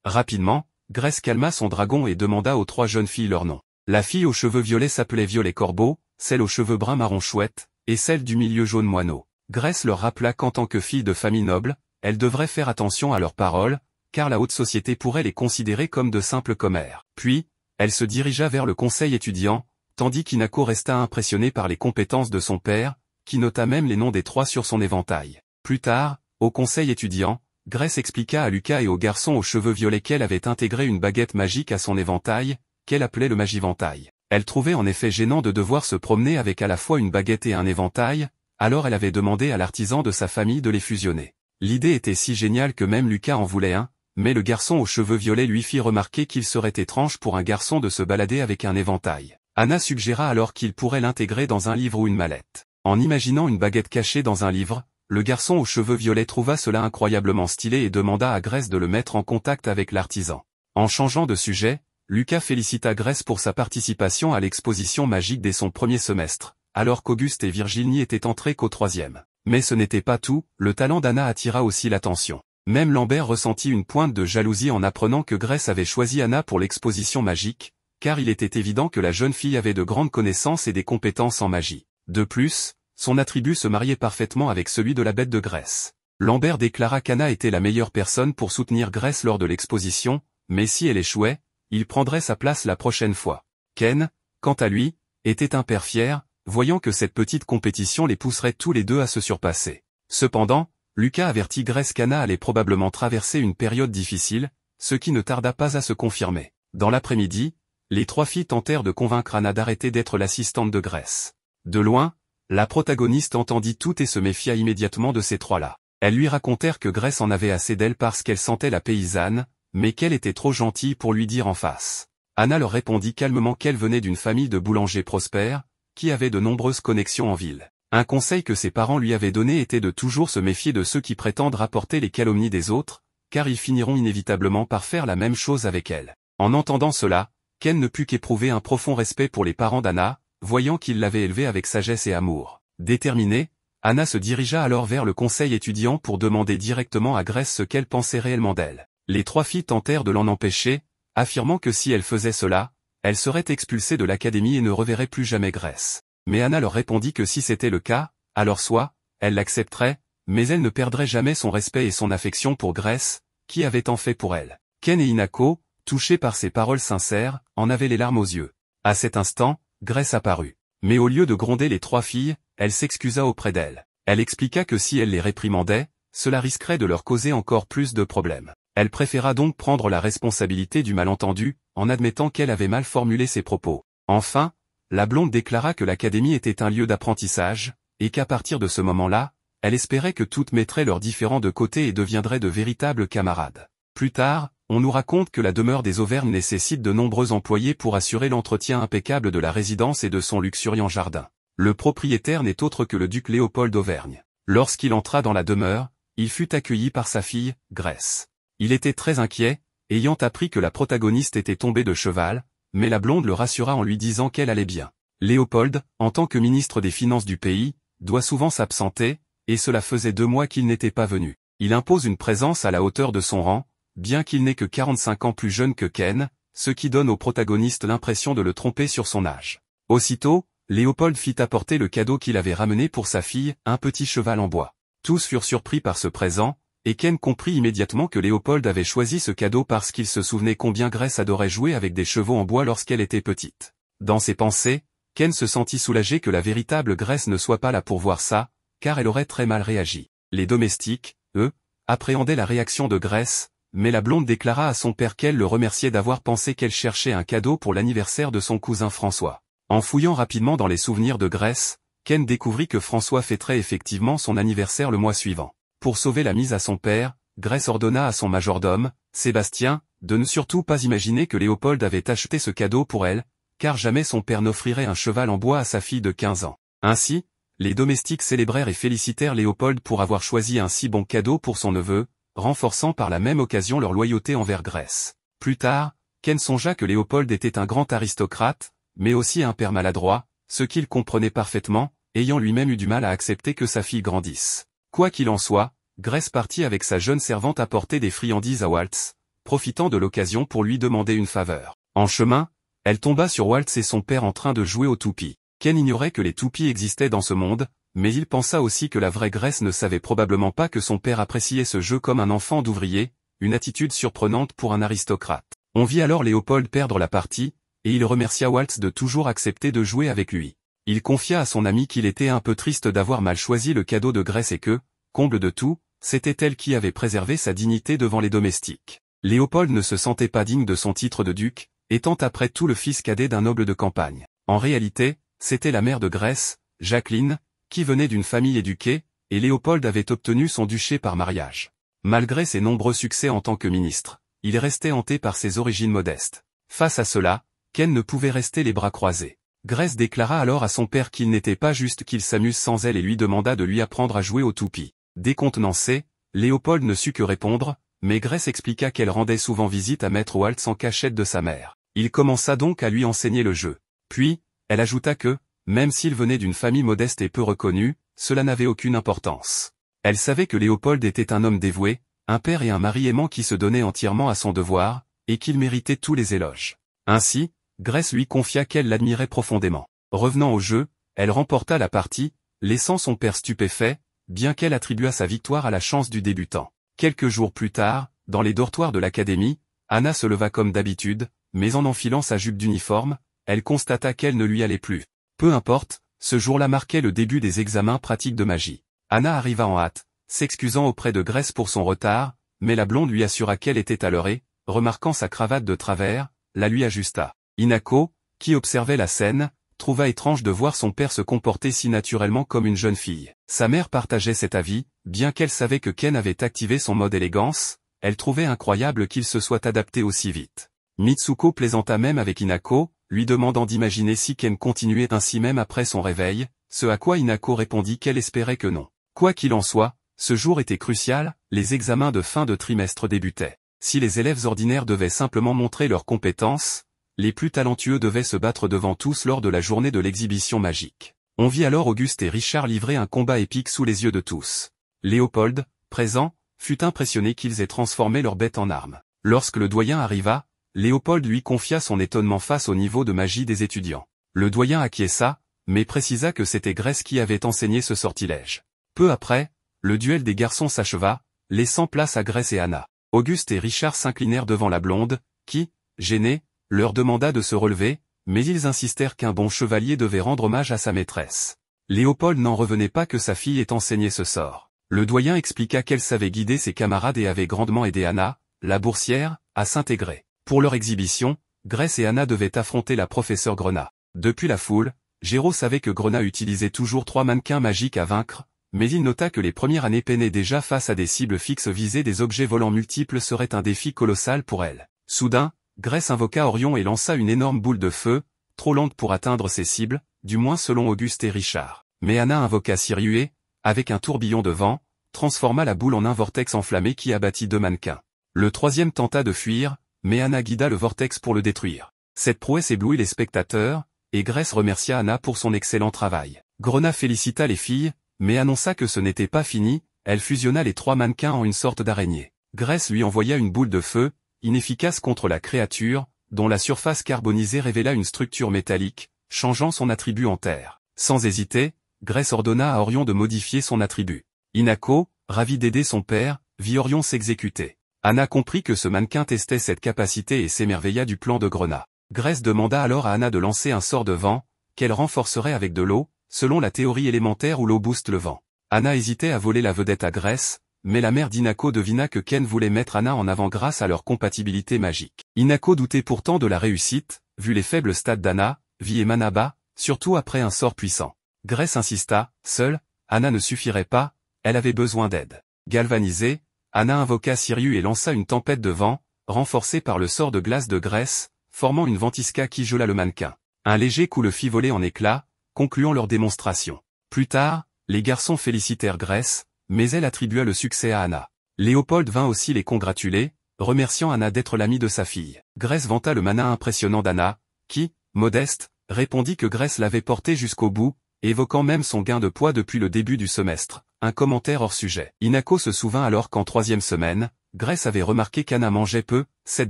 Rapidement, Grace calma son dragon et demanda aux 3 jeunes filles leur nom. La fille aux cheveux violets s'appelait Violet Corbeau, celle aux cheveux brun marron chouette, et celle du milieu jaune moineau. Grace leur rappela qu'en tant que fille de famille noble, elles devraient faire attention à leurs paroles, car la haute société pourrait les considérer comme de simples commères. Puis, elle se dirigea vers le conseil étudiant, tandis qu'Hinako resta impressionné par les compétences de son père, qui nota même les noms des 3 sur son éventail. Plus tard, au conseil étudiant, Grace expliqua à Lucas et au garçon aux cheveux violets qu'elle avait intégré une baguette magique à son éventail, qu'elle appelait le Magiventail. Elle trouvait en effet gênant de devoir se promener avec à la fois une baguette et un éventail, alors elle avait demandé à l'artisan de sa famille de les fusionner. L'idée était si géniale que même Lucas en voulait un, mais le garçon aux cheveux violets lui fit remarquer qu'il serait étrange pour un garçon de se balader avec un éventail. Anna suggéra alors qu'il pourrait l'intégrer dans un livre ou une mallette. En imaginant une baguette cachée dans un livre, le garçon aux cheveux violets trouva cela incroyablement stylé et demanda à Grace de le mettre en contact avec l'artisan. En changeant de sujet, Lucas félicita Grace pour sa participation à l'exposition magique dès son premier semestre, alors qu'Auguste et Virgile n'y étaient entrés qu'au troisième. Mais ce n'était pas tout, le talent d'Anna attira aussi l'attention. Même Lambert ressentit une pointe de jalousie en apprenant que Grace avait choisi Anna pour l'exposition magique, car il était évident que la jeune fille avait de grandes connaissances et des compétences en magie. De plus, son attribut se mariait parfaitement avec celui de la bête de Grace. Lambert déclara qu'Anna était la meilleure personne pour soutenir Grace lors de l'exposition, mais si elle échouait, il prendrait sa place la prochaine fois. Ken, quant à lui, était un père fier, voyant que cette petite compétition les pousserait tous les deux à se surpasser. Cependant, Lucas avertit Grace qu'Anna allait probablement traverser une période difficile, ce qui ne tarda pas à se confirmer. Dans l'après-midi, les trois filles tentèrent de convaincre Anna d'arrêter d'être l'assistante de Grace. De loin, la protagoniste entendit tout et se méfia immédiatement de ces trois-là. Elles lui racontèrent que Grace en avait assez d'elle parce qu'elle sentait la paysanne, mais qu'elle était trop gentille pour lui dire en face. Anna leur répondit calmement qu'elle venait d'une famille de boulangers prospères, qui avait de nombreuses connexions en ville. Un conseil que ses parents lui avaient donné était de toujours se méfier de ceux qui prétendent rapporter les calomnies des autres, car ils finiront inévitablement par faire la même chose avec elle. En entendant cela, Ken ne put qu'éprouver un profond respect pour les parents d'Anna, voyant qu'ils l'avaient élevée avec sagesse et amour. Déterminée, Anna se dirigea alors vers le conseil étudiant pour demander directement à Grace ce qu'elle pensait réellement d'elle. Les trois filles tentèrent de l'en empêcher, affirmant que si elle faisait cela, elle serait expulsée de l'académie et ne reverrait plus jamais Grace. Mais Anna leur répondit que si c'était le cas, alors soit, elle l'accepterait, mais elle ne perdrait jamais son respect et son affection pour Grace, qui avait tant fait pour elle. Ken et Hinako, touchés par ces paroles sincères, en avaient les larmes aux yeux. À cet instant, Grace apparut. Mais au lieu de gronder les trois filles, elle s'excusa auprès d'elles. Elle expliqua que si elle les réprimandait, cela risquerait de leur causer encore plus de problèmes. Elle préféra donc prendre la responsabilité du malentendu, en admettant qu'elle avait mal formulé ses propos. Enfin, la blonde déclara que l'académie était un lieu d'apprentissage, et qu'à partir de ce moment-là, elle espérait que toutes mettraient leurs différends de côté et deviendraient de véritables camarades. Plus tard, on nous raconte que la demeure des Auvergnes nécessite de nombreux employés pour assurer l'entretien impeccable de la résidence et de son luxuriant jardin. Le propriétaire n'est autre que le duc Léopold d'Auvergne. Lorsqu'il entra dans la demeure, il fut accueilli par sa fille, Grace. Il était très inquiet, ayant appris que la protagoniste était tombée de cheval, mais la blonde le rassura en lui disant qu'elle allait bien. Léopold, en tant que ministre des Finances du pays, doit souvent s'absenter, et cela faisait 2 mois qu'il n'était pas venu. Il impose une présence à la hauteur de son rang, bien qu'il n'ait que 45 ans plus jeune que Ken, ce qui donne au protagoniste l'impression de le tromper sur son âge. Aussitôt, Léopold fit apporter le cadeau qu'il avait ramené pour sa fille, un petit cheval en bois. Tous furent surpris par ce présent, et Ken comprit immédiatement que Léopold avait choisi ce cadeau parce qu'il se souvenait combien Grace adorait jouer avec des chevaux en bois lorsqu'elle était petite. Dans ses pensées, Ken se sentit soulagé que la véritable Grace ne soit pas là pour voir ça, car elle aurait très mal réagi. Les domestiques, eux, appréhendaient la réaction de Grace, mais la blonde déclara à son père qu'elle le remerciait d'avoir pensé qu'elle cherchait un cadeau pour l'anniversaire de son cousin François. En fouillant rapidement dans les souvenirs de Grace, Ken découvrit que François fêterait effectivement son anniversaire le mois suivant. Pour sauver la mise à son père, Grace ordonna à son majordome, Sébastien, de ne surtout pas imaginer que Léopold avait acheté ce cadeau pour elle, car jamais son père n'offrirait un cheval en bois à sa fille de 15 ans. Ainsi, les domestiques célébrèrent et félicitèrent Léopold pour avoir choisi un si bon cadeau pour son neveu, renforçant par la même occasion leur loyauté envers Grace. Plus tard, Ken songea que Léopold était un grand aristocrate, mais aussi un père maladroit, ce qu'il comprenait parfaitement, ayant lui-même eu du mal à accepter que sa fille grandisse. Quoi qu'il en soit, Grace partit avec sa jeune servante apporter des friandises à Waltz, profitant de l'occasion pour lui demander une faveur. En chemin, elle tomba sur Waltz et son père en train de jouer aux toupies. Ken ignorait que les toupies existaient dans ce monde, mais il pensa aussi que la vraie Grace ne savait probablement pas que son père appréciait ce jeu comme un enfant d'ouvrier, une attitude surprenante pour un aristocrate. On vit alors Léopold perdre la partie, et il remercia Waltz de toujours accepter de jouer avec lui. Il confia à son ami qu'il était un peu triste d'avoir mal choisi le cadeau de Grace et que, comble de tout, C'était elle qui avait préservé sa dignité devant les domestiques. Léopold ne se sentait pas digne de son titre de duc, étant après tout le fils cadet d'un noble de campagne. En réalité, c'était la mère de Grèce, Jacqueline, qui venait d'une famille éduquée, et Léopold avait obtenu son duché par mariage. Malgré ses nombreux succès en tant que ministre, il restait hanté par ses origines modestes. Face à cela, Ken ne pouvait rester les bras croisés. Grèce déclara alors à son père qu'il n'était pas juste qu'il s'amuse sans elle et lui demanda de lui apprendre à jouer au toupie. Décontenancé, Léopold ne sut que répondre, mais Grèce expliqua qu'elle rendait souvent visite à Maître Waltz en cachette de sa mère. Il commença donc à lui enseigner le jeu. Puis, elle ajouta que, même s'il venait d'une famille modeste et peu reconnue, cela n'avait aucune importance. Elle savait que Léopold était un homme dévoué, un père et un mari aimant qui se donnait entièrement à son devoir, et qu'il méritait tous les éloges. Ainsi, Grèce lui confia qu'elle l'admirait profondément. Revenant au jeu, elle remporta la partie, laissant son père stupéfait, bien qu'elle attribuât sa victoire à la chance du débutant. Quelques jours plus tard, dans les dortoirs de l'académie, Anna se leva comme d'habitude, mais en enfilant sa jupe d'uniforme, elle constata qu'elle ne lui allait plus. Peu importe, ce jour-là marquait le début des examens pratiques de magie. Anna arriva en hâte, s'excusant auprès de Grèce pour son retard, mais la blonde lui assura qu'elle était à l'heure et, remarquant sa cravate de travers, la lui ajusta. Inako, qui observait la scène, trouva étrange de voir son père se comporter si naturellement comme une jeune fille. Sa mère partageait cet avis, bien qu'elle savait que Ken avait activé son mode élégance, elle trouvait incroyable qu'il se soit adapté aussi vite. Mitsuko plaisanta même avec Inako, lui demandant d'imaginer si Ken continuait ainsi même après son réveil, ce à quoi Inako répondit qu'elle espérait que non. Quoi qu'il en soit, ce jour était crucial, les examens de fin de trimestre débutaient. Si les élèves ordinaires devaient simplement montrer leurs compétences, les plus talentueux devaient se battre devant tous lors de la journée de l'exhibition magique. On vit alors Auguste et Richard livrer un combat épique sous les yeux de tous. Léopold, présent, fut impressionné qu'ils aient transformé leur bête en arme. Lorsque le doyen arriva, Léopold lui confia son étonnement face au niveau de magie des étudiants. Le doyen acquiesça, mais précisa que c'était Grèce qui avait enseigné ce sortilège. Peu après, le duel des garçons s'acheva, laissant place à Grèce et Anna. Auguste et Richard s'inclinèrent devant la blonde, qui, gênée, leur demanda de se relever, mais ils insistèrent qu'un bon chevalier devait rendre hommage à sa maîtresse. Léopold n'en revenait pas que sa fille ait enseigné ce sort. Le doyen expliqua qu'elle savait guider ses camarades et avait grandement aidé Anna, la boursière, à s'intégrer. Pour leur exhibition, Grèce et Anna devaient affronter la professeure Grenat. Depuis la foule, Géraud savait que Grenat utilisait toujours 3 mannequins magiques à vaincre, mais il nota que les premières années peinaient déjà face à des cibles fixes. Viser des objets volants multiples serait un défi colossal pour elle. Soudain, Grèce invoqua Orion et lança une énorme boule de feu, trop lente pour atteindre ses cibles, du moins selon Auguste et Richard. Mais Anna invoqua Sirius et, avec un tourbillon de vent, transforma la boule en un vortex enflammé qui abattit 2 mannequins. Le troisième tenta de fuir, mais Anna guida le vortex pour le détruire. Cette prouesse éblouit les spectateurs, et Grèce remercia Anna pour son excellent travail. Grenat félicita les filles, mais annonça que ce n'était pas fini, elle fusionna les 3 mannequins en une sorte d'araignée. Grèce lui envoya une boule de feu, inefficace contre la créature, dont la surface carbonisée révéla une structure métallique, changeant son attribut en terre. Sans hésiter, Grèce ordonna à Orion de modifier son attribut. Inako, ravi d'aider son père, vit Orion s'exécuter. Anna comprit que ce mannequin testait cette capacité et s'émerveilla du plan de Grenat. Grèce demanda alors à Anna de lancer un sort de vent, qu'elle renforcerait avec de l'eau, selon la théorie élémentaire où l'eau booste le vent. Anna hésitait à voler la vedette à Grèce, mais la mère d'Inako devina que Ken voulait mettre Anna en avant grâce à leur compatibilité magique. Inako doutait pourtant de la réussite, vu les faibles stats d'Anna, vie et mana bas, surtout après un sort puissant. Grèce insista, seule, Anna ne suffirait pas, elle avait besoin d'aide. Galvanisée, Anna invoqua Sirius et lança une tempête de vent, renforcée par le sort de glace de Grèce, formant une ventisca qui gela le mannequin. Un léger coup le fit voler en éclats, concluant leur démonstration. Plus tard, les garçons félicitèrent Grèce, mais elle attribua le succès à Anna. Léopold vint aussi les congratuler, remerciant Anna d'être l'amie de sa fille. Grèce vanta le mana impressionnant d'Anna, qui, modeste, répondit que Grèce l'avait porté jusqu'au bout, évoquant même son gain de poids depuis le début du semestre, un commentaire hors sujet. Inako se souvint alors qu'en 3e semaine, Grèce avait remarqué qu'Anna mangeait peu, cette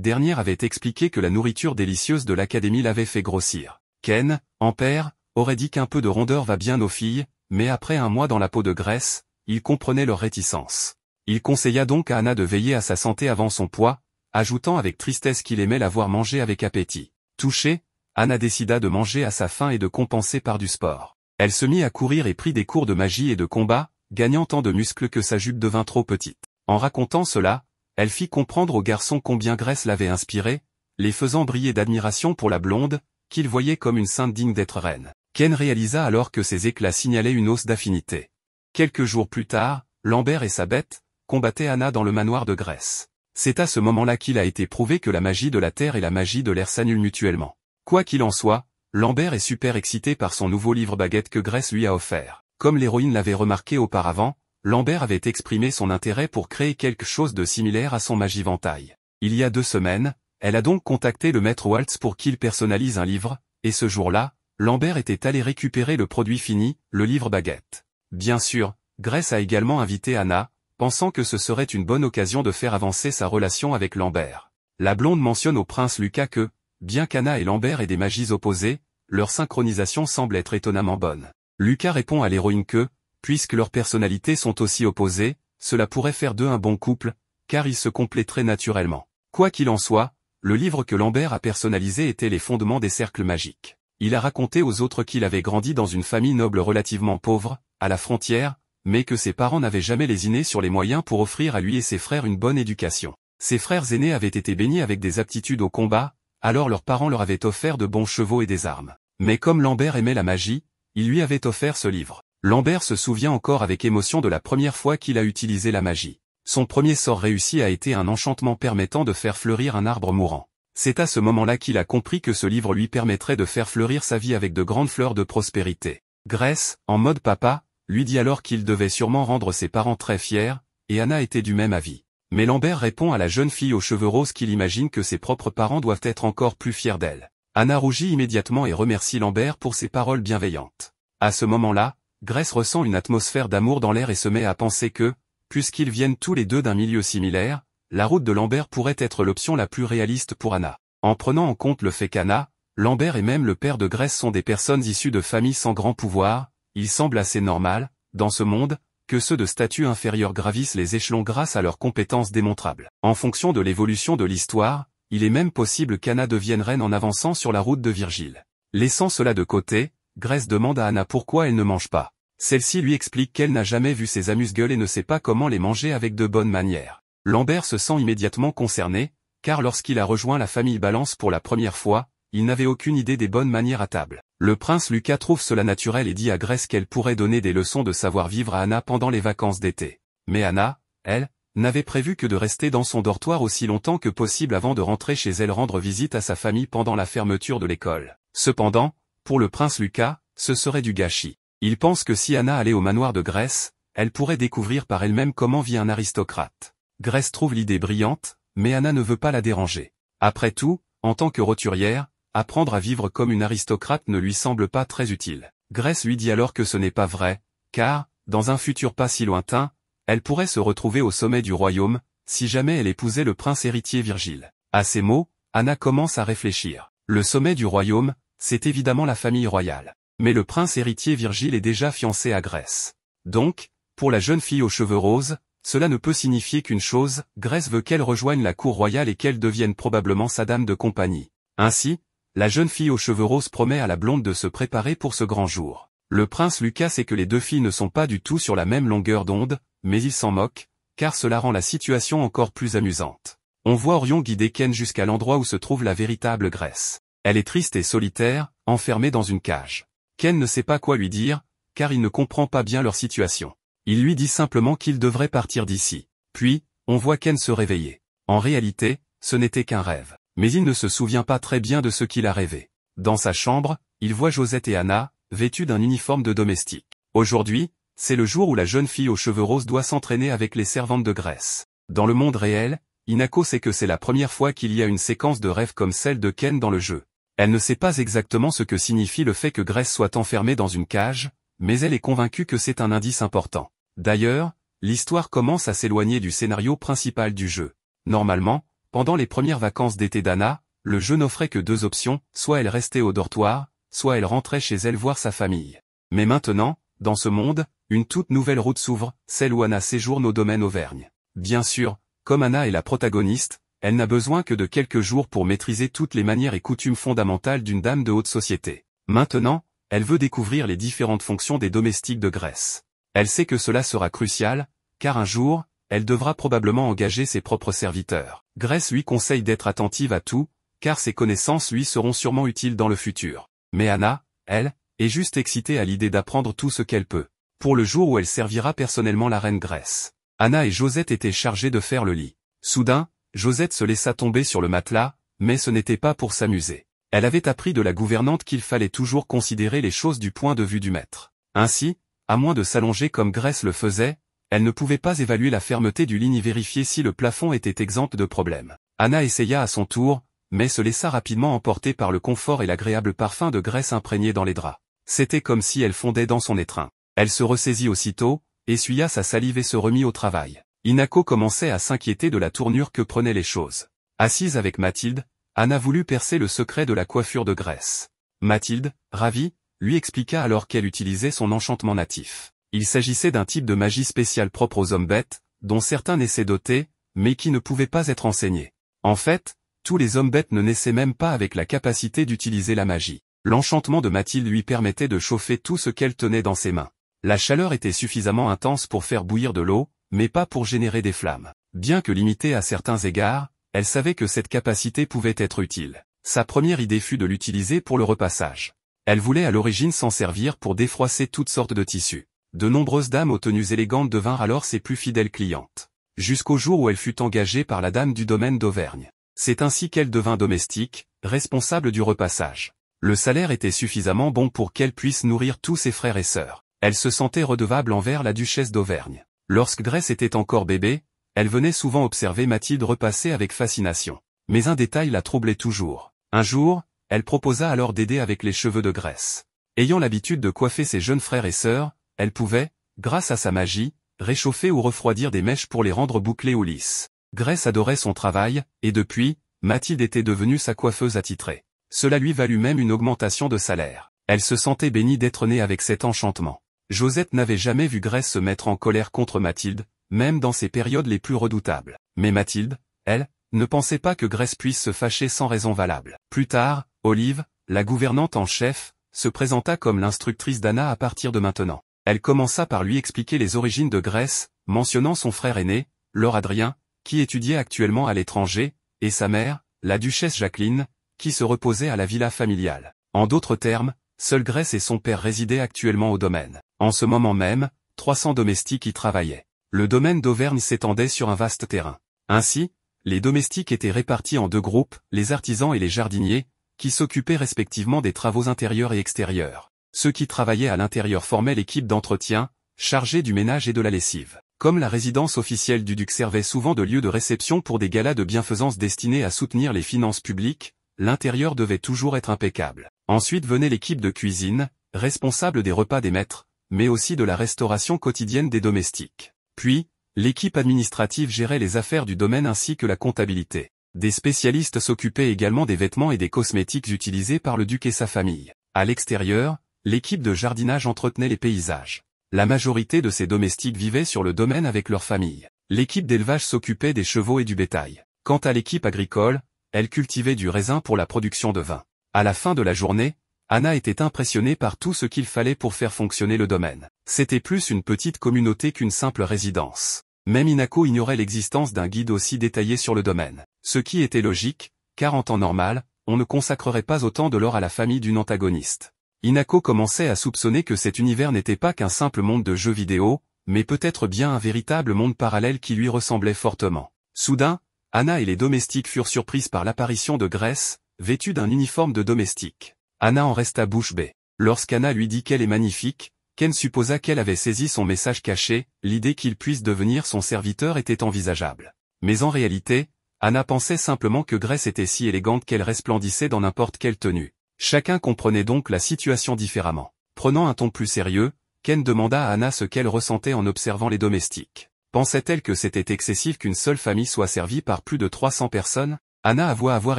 dernière avait expliqué que la nourriture délicieuse de l'académie l'avait fait grossir. Ken, en père, aurait dit qu'un peu de rondeur va bien aux filles, mais après un mois dans la peau de Grèce, il comprenait leur réticence. Il conseilla donc à Anna de veiller à sa santé avant son poids, ajoutant avec tristesse qu'il aimait la voir manger avec appétit. Touchée, Anna décida de manger à sa faim et de compenser par du sport. Elle se mit à courir et prit des cours de magie et de combat, gagnant tant de muscles que sa jupe devint trop petite. En racontant cela, elle fit comprendre au garçon combien Grace l'avait inspiré, les faisant briller d'admiration pour la blonde, qu'il voyait comme une sainte digne d'être reine. Ken réalisa alors que ces éclats signalaient une hausse d'affinité. Quelques jours plus tard, Lambert et sa bête combattaient Anna dans le manoir de Grace. C'est à ce moment-là qu'il a été prouvé que la magie de la terre et la magie de l'air s'annulent mutuellement. Quoi qu'il en soit, Lambert est super excité par son nouveau livre baguette que Grace lui a offert. Comme l'héroïne l'avait remarqué auparavant, Lambert avait exprimé son intérêt pour créer quelque chose de similaire à son magiventail. Il y a 2 semaines, elle a donc contacté le maître Waltz pour qu'il personnalise un livre, et ce jour-là, Lambert était allé récupérer le produit fini, le livre baguette. Bien sûr, Grace a également invité Anna, pensant que ce serait une bonne occasion de faire avancer sa relation avec Lambert. La blonde mentionne au prince Lucas que, bien qu'Anna et Lambert aient des magies opposées, leur synchronisation semble être étonnamment bonne. Lucas répond à l'héroïne que, puisque leurs personnalités sont aussi opposées, cela pourrait faire d'eux un bon couple, car ils se compléteraient naturellement. Quoi qu'il en soit, le livre que Lambert a personnalisé était les fondements des cercles magiques. Il a raconté aux autres qu'il avait grandi dans une famille noble relativement pauvre, à la frontière, mais que ses parents n'avaient jamais lésiné sur les moyens pour offrir à lui et ses frères une bonne éducation. Ses frères aînés avaient été bénis avec des aptitudes au combat, alors leurs parents leur avaient offert de bons chevaux et des armes. Mais comme Lambert aimait la magie, il lui avait offert ce livre. Lambert se souvient encore avec émotion de la première fois qu'il a utilisé la magie. Son premier sort réussi a été un enchantement permettant de faire fleurir un arbre mourant. C'est à ce moment-là qu'il a compris que ce livre lui permettrait de faire fleurir sa vie avec de grandes fleurs de prospérité. Grace, en mode papa, lui dit alors qu'il devait sûrement rendre ses parents très fiers, et Anna était du même avis. Mais Lambert répond à la jeune fille aux cheveux roses qu'il imagine que ses propres parents doivent être encore plus fiers d'elle. Anna rougit immédiatement et remercie Lambert pour ses paroles bienveillantes. À ce moment-là, Grace ressent une atmosphère d'amour dans l'air et se met à penser que, puisqu'ils viennent tous les deux d'un milieu similaire, la route de Lambert pourrait être l'option la plus réaliste pour Anna. En prenant en compte le fait qu'Anna, Lambert et même le père de Grace sont des personnes issues de familles sans grand pouvoir, il semble assez normal, dans ce monde, que ceux de statut inférieur gravissent les échelons grâce à leurs compétences démontrables. En fonction de l'évolution de l'histoire, il est même possible qu'Anna devienne reine en avançant sur la route de Virgile. Laissant cela de côté, Grace demande à Anna pourquoi elle ne mange pas. Celle-ci lui explique qu'elle n'a jamais vu ces amuse-gueules et ne sait pas comment les manger avec de bonnes manières. Lambert se sent immédiatement concerné, car lorsqu'il a rejoint la famille Balance pour la première fois, il n'avait aucune idée des bonnes manières à table. Le prince Lucas trouve cela naturel et dit à Grace qu'elle pourrait donner des leçons de savoir-vivre à Anna pendant les vacances d'été. Mais Anna, elle, n'avait prévu que de rester dans son dortoir aussi longtemps que possible avant de rentrer chez elle rendre visite à sa famille pendant la fermeture de l'école. Cependant, pour le prince Lucas, ce serait du gâchis. Il pense que si Anna allait au manoir de Grace, elle pourrait découvrir par elle-même comment vit un aristocrate. Grace trouve l'idée brillante, mais Anna ne veut pas la déranger. Après tout, en tant que roturière, apprendre à vivre comme une aristocrate ne lui semble pas très utile. Grace lui dit alors que ce n'est pas vrai, car, dans un futur pas si lointain, elle pourrait se retrouver au sommet du royaume, si jamais elle épousait le prince héritier Virgile. À ces mots, Anna commence à réfléchir. Le sommet du royaume, c'est évidemment la famille royale. Mais le prince héritier Virgile est déjà fiancé à Grace. Donc, pour la jeune fille aux cheveux roses, cela ne peut signifier qu'une chose, Grace veut qu'elle rejoigne la cour royale et qu'elle devienne probablement sa dame de compagnie. Ainsi, la jeune fille aux cheveux roses promet à la blonde de se préparer pour ce grand jour. Le prince Lucas sait que les deux filles ne sont pas du tout sur la même longueur d'onde, mais il s'en moque, car cela rend la situation encore plus amusante. On voit Orion guider Ken jusqu'à l'endroit où se trouve la véritable Grace. Elle est triste et solitaire, enfermée dans une cage. Ken ne sait pas quoi lui dire, car il ne comprend pas bien leur situation. Il lui dit simplement qu'il devrait partir d'ici. Puis, on voit Ken se réveiller. En réalité, ce n'était qu'un rêve. Mais il ne se souvient pas très bien de ce qu'il a rêvé. Dans sa chambre, il voit Josette et Anna, vêtues d'un uniforme de domestique. Aujourd'hui, c'est le jour où la jeune fille aux cheveux roses doit s'entraîner avec les servantes de Grace. Dans le monde réel, Inako sait que c'est la première fois qu'il y a une séquence de rêve comme celle de Ken dans le jeu. Elle ne sait pas exactement ce que signifie le fait que Grace soit enfermée dans une cage, mais elle est convaincue que c'est un indice important. D'ailleurs, l'histoire commence à s'éloigner du scénario principal du jeu. Normalement, pendant les premières vacances d'été d'Anna, le jeu n'offrait que deux options, soit elle restait au dortoir, soit elle rentrait chez elle voir sa famille. Mais maintenant, dans ce monde, une toute nouvelle route s'ouvre, celle où Anna séjourne au domaine Auvergne. Bien sûr, comme Anna est la protagoniste, elle n'a besoin que de quelques jours pour maîtriser toutes les manières et coutumes fondamentales d'une dame de haute société. Maintenant, elle veut découvrir les différentes fonctions des domestiques de Grace. Elle sait que cela sera crucial, car un jour, elle devra probablement engager ses propres serviteurs. Grace lui conseille d'être attentive à tout, car ses connaissances lui seront sûrement utiles dans le futur. Mais Anna, elle, est juste excitée à l'idée d'apprendre tout ce qu'elle peut, pour le jour où elle servira personnellement la reine Grace. Anna et Josette étaient chargées de faire le lit. Soudain, Josette se laissa tomber sur le matelas, mais ce n'était pas pour s'amuser. Elle avait appris de la gouvernante qu'il fallait toujours considérer les choses du point de vue du maître. Ainsi, à moins de s'allonger comme Grace le faisait, elle ne pouvait pas évaluer la fermeté du lit ni vérifier si le plafond était exempt de problèmes. Anna essaya à son tour, mais se laissa rapidement emporter par le confort et l'agréable parfum de graisse imprégné dans les draps. C'était comme si elle fondait dans son étreint. Elle se ressaisit aussitôt, essuya sa salive et se remit au travail. Inako commençait à s'inquiéter de la tournure que prenaient les choses. Assise avec Mathilde, Anna voulut percer le secret de la coiffure de Grace. Mathilde, ravie, lui expliqua alors qu'elle utilisait son enchantement natif. Il s'agissait d'un type de magie spéciale propre aux hommes bêtes, dont certains naissaient dotés, mais qui ne pouvaient pas être enseignés. En fait, tous les hommes bêtes ne naissaient même pas avec la capacité d'utiliser la magie. L'enchantement de Mathilde lui permettait de chauffer tout ce qu'elle tenait dans ses mains. La chaleur était suffisamment intense pour faire bouillir de l'eau, mais pas pour générer des flammes. Bien que limitée à certains égards, elle savait que cette capacité pouvait être utile. Sa première idée fut de l'utiliser pour le repassage. Elle voulait à l'origine s'en servir pour défroisser toutes sortes de tissus. De nombreuses dames aux tenues élégantes devinrent alors ses plus fidèles clientes. Jusqu'au jour où elle fut engagée par la dame du domaine d'Auvergne. C'est ainsi qu'elle devint domestique, responsable du repassage. Le salaire était suffisamment bon pour qu'elle puisse nourrir tous ses frères et sœurs. Elle se sentait redevable envers la duchesse d'Auvergne. Lorsque Grace était encore bébé, elle venait souvent observer Mathilde repasser avec fascination. Mais un détail la troublait toujours. Un jour, elle proposa alors d'aider avec les cheveux de Grace. Ayant l'habitude de coiffer ses jeunes frères et sœurs, elle pouvait, grâce à sa magie, réchauffer ou refroidir des mèches pour les rendre bouclées ou lisses. Grace adorait son travail, et depuis, Mathilde était devenue sa coiffeuse attitrée. Cela lui valut même une augmentation de salaire. Elle se sentait bénie d'être née avec cet enchantement. Josette n'avait jamais vu Grace se mettre en colère contre Mathilde, même dans ses périodes les plus redoutables. Mais Mathilde, elle, ne pensait pas que Grace puisse se fâcher sans raison valable. Plus tard, Olive, la gouvernante en chef, se présenta comme l'instructrice d'Anna à partir de maintenant. Elle commença par lui expliquer les origines de Grace, mentionnant son frère aîné, Lord Adrien, qui étudiait actuellement à l'étranger, et sa mère, la duchesse Jacqueline, qui se reposait à la villa familiale. En d'autres termes, seule Grace et son père résidaient actuellement au domaine. En ce moment même, 300 domestiques y travaillaient. Le domaine d'Auvergne s'étendait sur un vaste terrain. Ainsi, les domestiques étaient répartis en deux groupes, les artisans et les jardiniers, qui s'occupaient respectivement des travaux intérieurs et extérieurs. Ceux qui travaillaient à l'intérieur formaient l'équipe d'entretien, chargée du ménage et de la lessive. Comme la résidence officielle du duc servait souvent de lieu de réception pour des galas de bienfaisance destinés à soutenir les finances publiques, l'intérieur devait toujours être impeccable. Ensuite venait l'équipe de cuisine, responsable des repas des maîtres, mais aussi de la restauration quotidienne des domestiques. Puis, l'équipe administrative gérait les affaires du domaine ainsi que la comptabilité. Des spécialistes s'occupaient également des vêtements et des cosmétiques utilisés par le duc et sa famille. À l'extérieur, l'équipe de jardinage entretenait les paysages. La majorité de ces domestiques vivaient sur le domaine avec leur famille. L'équipe d'élevage s'occupait des chevaux et du bétail. Quant à l'équipe agricole, elle cultivait du raisin pour la production de vin. À la fin de la journée, Anna était impressionnée par tout ce qu'il fallait pour faire fonctionner le domaine. C'était plus une petite communauté qu'une simple résidence. Même Inako ignorait l'existence d'un guide aussi détaillé sur le domaine. Ce qui était logique, car en temps normal, on ne consacrerait pas autant de l'or à la famille d'une antagoniste. Inako commençait à soupçonner que cet univers n'était pas qu'un simple monde de jeux vidéo, mais peut-être bien un véritable monde parallèle qui lui ressemblait fortement. Soudain, Anna et les domestiques furent surprises par l'apparition de Grace, vêtue d'un uniforme de domestique. Anna en resta bouche bée. Lorsqu'Anna lui dit qu'elle est magnifique, Ken supposa qu'elle avait saisi son message caché, l'idée qu'il puisse devenir son serviteur était envisageable. Mais en réalité, Anna pensait simplement que Grace était si élégante qu'elle resplendissait dans n'importe quelle tenue. Chacun comprenait donc la situation différemment. Prenant un ton plus sérieux, Ken demanda à Anna ce qu'elle ressentait en observant les domestiques. Pensait-elle que c'était excessif qu'une seule famille soit servie par plus de 300 personnes? Anna avoua avoir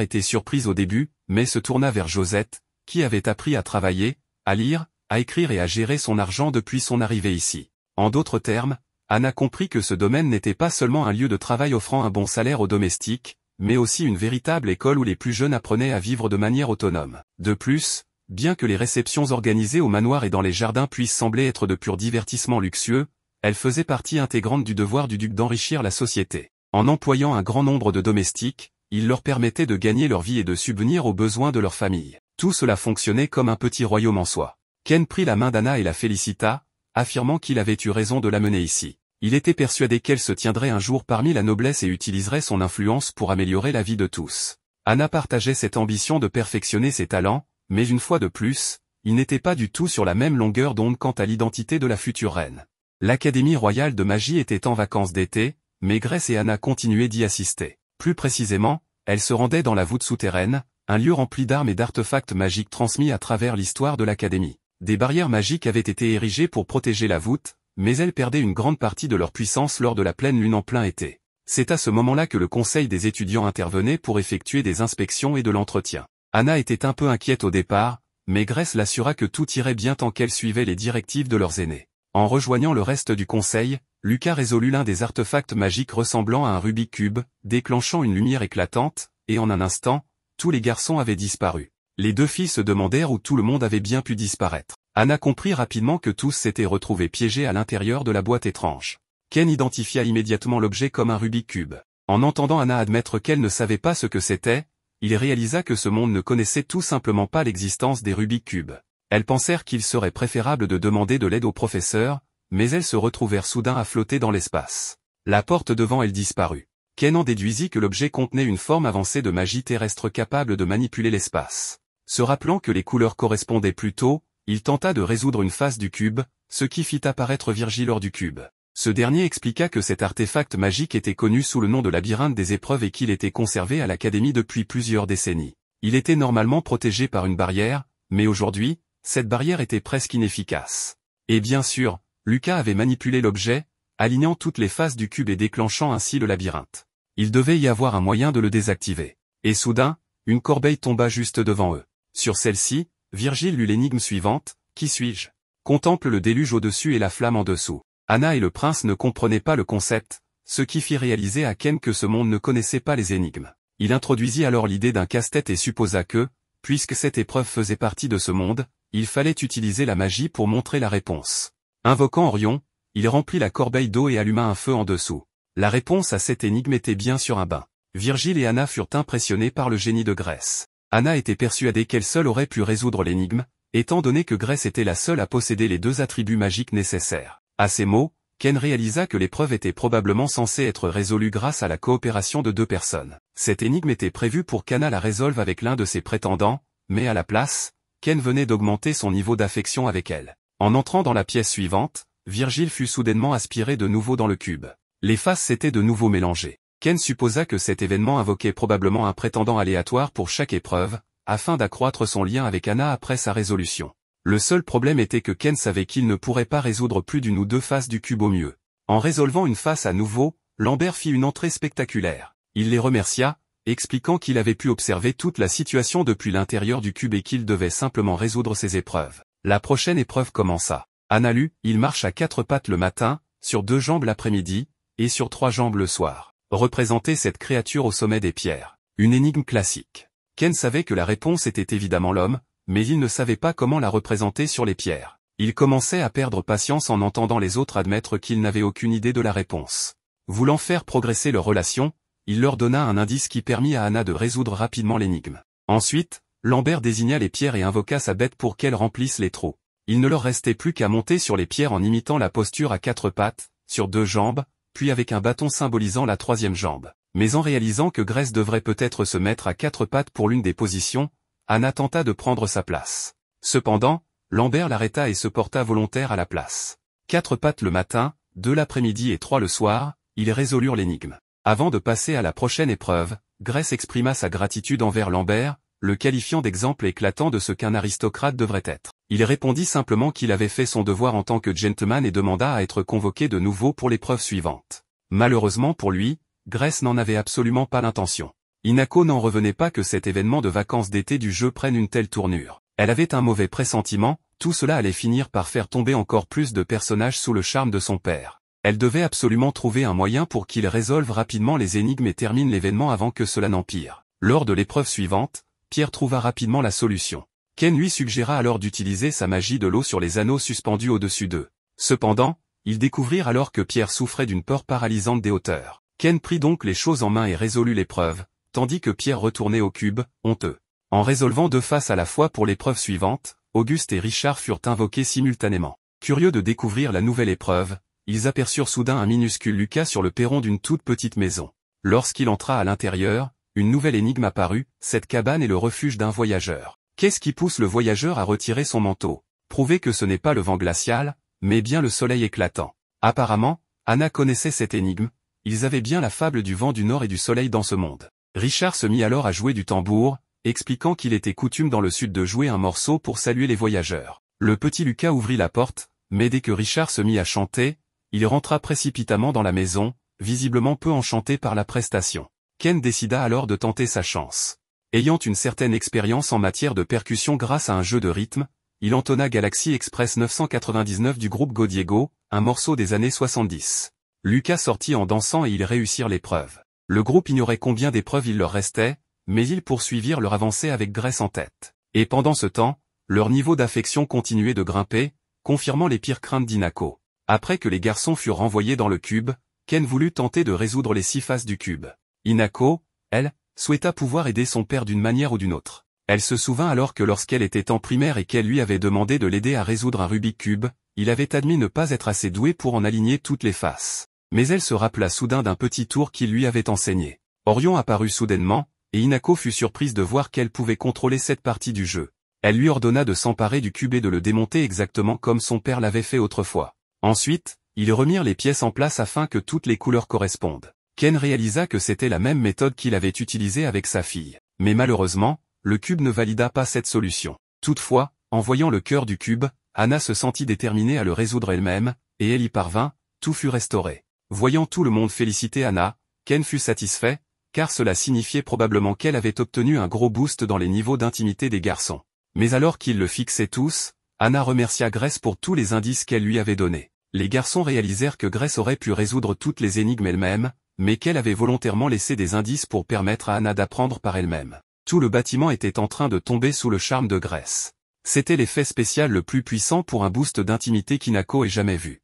été surprise au début, mais se tourna vers Josette, qui avait appris à travailler, à lire, à écrire et à gérer son argent depuis son arrivée ici. En d'autres termes, Anna comprit que ce domaine n'était pas seulement un lieu de travail offrant un bon salaire aux domestiques, mais aussi une véritable école où les plus jeunes apprenaient à vivre de manière autonome. De plus, bien que les réceptions organisées au manoir et dans les jardins puissent sembler être de purs divertissements luxueux, elles faisaient partie intégrante du devoir du duc d'enrichir la société. En employant un grand nombre de domestiques, il leur permettait de gagner leur vie et de subvenir aux besoins de leur famille. Tout cela fonctionnait comme un petit royaume en soi. Ken prit la main d'Anna et la félicita, affirmant qu'il avait eu raison de la mener ici. Il était persuadé qu'elle se tiendrait un jour parmi la noblesse et utiliserait son influence pour améliorer la vie de tous. Anna partageait cette ambition de perfectionner ses talents, mais une fois de plus, il n'était pas du tout sur la même longueur d'onde quant à l'identité de la future reine. L'Académie royale de magie était en vacances d'été, mais Grace et Anna continuaient d'y assister. Plus précisément, elles se rendaient dans la voûte souterraine, un lieu rempli d'armes et d'artefacts magiques transmis à travers l'histoire de l'Académie. Des barrières magiques avaient été érigées pour protéger la voûte, mais elles perdaient une grande partie de leur puissance lors de la pleine lune en plein été. C'est à ce moment-là que le conseil des étudiants intervenait pour effectuer des inspections et de l'entretien. Anna était un peu inquiète au départ, mais Grace l'assura que tout irait bien tant qu'elle suivait les directives de leurs aînés. En rejoignant le reste du conseil, Lucas résolut l'un des artefacts magiques ressemblant à un Rubik's Cube, déclenchant une lumière éclatante, et en un instant, tous les garçons avaient disparu. Les deux filles se demandèrent où tout le monde avait bien pu disparaître. Anna comprit rapidement que tous s'étaient retrouvés piégés à l'intérieur de la boîte étrange. Ken identifia immédiatement l'objet comme un Rubik's Cube. En entendant Anna admettre qu'elle ne savait pas ce que c'était, il réalisa que ce monde ne connaissait tout simplement pas l'existence des Rubik's Cube. Elles pensèrent qu'il serait préférable de demander de l'aide au professeur, mais elles se retrouvèrent soudain à flotter dans l'espace. La porte devant elles disparut. Ken en déduisit que l'objet contenait une forme avancée de magie terrestre capable de manipuler l'espace. Se rappelant que les couleurs correspondaient plutôt, il tenta de résoudre une face du cube, ce qui fit apparaître Virgile hors du cube. Ce dernier expliqua que cet artefact magique était connu sous le nom de labyrinthe des épreuves et qu'il était conservé à l'Académie depuis plusieurs décennies. Il était normalement protégé par une barrière, mais aujourd'hui, cette barrière était presque inefficace. Et bien sûr, Lucas avait manipulé l'objet, alignant toutes les faces du cube et déclenchant ainsi le labyrinthe. Il devait y avoir un moyen de le désactiver. Et soudain, une corbeille tomba juste devant eux. Sur celle-ci, Virgile lut l'énigme suivante, « Qui suis-je » Contemple le déluge au-dessus et la flamme en dessous. Anna et le prince ne comprenaient pas le concept, ce qui fit réaliser à Ken que ce monde ne connaissait pas les énigmes. Il introduisit alors l'idée d'un casse-tête et supposa que, puisque cette épreuve faisait partie de ce monde, il fallait utiliser la magie pour montrer la réponse. Invoquant Orion, il remplit la corbeille d'eau et alluma un feu en dessous. La réponse à cette énigme était bien sûr un bain. Virgile et Anna furent impressionnés par le génie de Grace. Anna était persuadée qu'elle seule aurait pu résoudre l'énigme, étant donné que Grace était la seule à posséder les deux attributs magiques nécessaires. À ces mots, Ken réalisa que l'épreuve était probablement censée être résolue grâce à la coopération de deux personnes. Cette énigme était prévue pour qu'Anna la résolve avec l'un de ses prétendants, mais à la place, Ken venait d'augmenter son niveau d'affection avec elle. En entrant dans la pièce suivante, Virgile fut soudainement aspiré de nouveau dans le cube. Les faces s'étaient de nouveau mélangées. Ken supposa que cet événement invoquait probablement un prétendant aléatoire pour chaque épreuve, afin d'accroître son lien avec Anna après sa résolution. Le seul problème était que Ken savait qu'il ne pourrait pas résoudre plus d'une ou deux faces du cube au mieux. En résolvant une face à nouveau, Lambert fit une entrée spectaculaire. Il les remercia, expliquant qu'il avait pu observer toute la situation depuis l'intérieur du cube et qu'il devait simplement résoudre ses épreuves. La prochaine épreuve commença. Anna lut, il marche à 4 pattes le matin, sur 2 jambes l'après-midi, et sur 3 jambes le soir. Représenter cette créature au sommet des pierres. Une énigme classique. Ken savait que la réponse était évidemment l'homme, mais il ne savait pas comment la représenter sur les pierres. Il commençait à perdre patience en entendant les autres admettre qu'ils n'avaient aucune idée de la réponse. Voulant faire progresser leur relation, il leur donna un indice qui permit à Anna de résoudre rapidement l'énigme. Ensuite, Lambert désigna les pierres et invoqua sa bête pour qu'elle remplisse les trous. Il ne leur restait plus qu'à monter sur les pierres en imitant la posture à 4 pattes, sur 2 jambes, puis avec un bâton symbolisant la 3e jambe. Mais en réalisant que Grace devrait peut-être se mettre à 4 pattes pour l'une des positions, Anna tenta de prendre sa place. Cependant, Lambert l'arrêta et se porta volontaire à la place. 4 pattes le matin, 2 l'après-midi et 3 le soir, ils résolurent l'énigme. Avant de passer à la prochaine épreuve, Grace exprima sa gratitude envers Lambert, le qualifiant d'exemple éclatant de ce qu'un aristocrate devrait être. Il répondit simplement qu'il avait fait son devoir en tant que gentleman et demanda à être convoqué de nouveau pour l'épreuve suivante. Malheureusement pour lui, Grace n'en avait absolument pas l'intention. Inako n'en revenait pas que cet événement de vacances d'été du jeu prenne une telle tournure. Elle avait un mauvais pressentiment, tout cela allait finir par faire tomber encore plus de personnages sous le charme de son père. Elle devait absolument trouver un moyen pour qu'il résolve rapidement les énigmes et termine l'événement avant que cela n'empire. Lors de l'épreuve suivante, Pierre trouva rapidement la solution. Ken lui suggéra alors d'utiliser sa magie de l'eau sur les anneaux suspendus au-dessus d'eux. Cependant, ils découvrirent alors que Pierre souffrait d'une peur paralysante des hauteurs. Ken prit donc les choses en main et résolut l'épreuve, tandis que Pierre retournait au cube, honteux. En résolvant 2 faces à la fois pour l'épreuve suivante, Auguste et Richard furent invoqués simultanément. Curieux de découvrir la nouvelle épreuve, ils aperçurent soudain un minuscule Lucas sur le perron d'une toute petite maison. Lorsqu'il entra à l'intérieur, une nouvelle énigme apparut, cette cabane est le refuge d'un voyageur. Qu'est-ce qui pousse le voyageur à retirer son manteau? Prouvez que ce n'est pas le vent glacial, mais bien le soleil éclatant. Apparemment, Anna connaissait cette énigme, ils avaient bien la fable du vent du nord et du soleil dans ce monde. Richard se mit alors à jouer du tambour, expliquant qu'il était coutume dans le sud de jouer un morceau pour saluer les voyageurs. Le petit Lucas ouvrit la porte, mais dès que Richard se mit à chanter, il rentra précipitamment dans la maison, visiblement peu enchanté par la prestation. Ken décida alors de tenter sa chance. Ayant une certaine expérience en matière de percussion grâce à un jeu de rythme, il entonna Galaxy Express 999 du groupe Godiego, un morceau des années 70. Lucas sortit en dansant et ils réussirent l'épreuve. Le groupe ignorait combien d'épreuves il leur restait, mais ils poursuivirent leur avancée avec Grace en tête. Et pendant ce temps, leur niveau d'affection continuait de grimper, confirmant les pires craintes d'Hinako. Après que les garçons furent renvoyés dans le cube, Ken voulut tenter de résoudre les 6 faces du cube. Hinako, elle, souhaita pouvoir aider son père d'une manière ou d'une autre. Elle se souvint alors que lorsqu'elle était en primaire et qu'elle lui avait demandé de l'aider à résoudre un Rubik's Cube, il avait admis ne pas être assez doué pour en aligner toutes les faces. Mais elle se rappela soudain d'un petit tour qu'il lui avait enseigné. Orion apparut soudainement, et Hinako fut surprise de voir qu'elle pouvait contrôler cette partie du jeu. Elle lui ordonna de s'emparer du cube et de le démonter exactement comme son père l'avait fait autrefois. Ensuite, ils remirent les pièces en place afin que toutes les couleurs correspondent. Ken réalisa que c'était la même méthode qu'il avait utilisée avec sa fille. Mais malheureusement, le cube ne valida pas cette solution. Toutefois, en voyant le cœur du cube, Anna se sentit déterminée à le résoudre elle-même, et elle y parvint, tout fut restauré. Voyant tout le monde féliciter Anna, Ken fut satisfait, car cela signifiait probablement qu'elle avait obtenu un gros boost dans les niveaux d'intimité des garçons. Mais alors qu'ils le fixaient tous, Anna remercia Grace pour tous les indices qu'elle lui avait donnés. Les garçons réalisèrent que Grace aurait pu résoudre toutes les énigmes elle-même, mais qu'elle avait volontairement laissé des indices pour permettre à Anna d'apprendre par elle-même. Tout le bâtiment était en train de tomber sous le charme de Grace. C'était l'effet spécial le plus puissant pour un boost d'intimité qu'Hinako ait jamais vu.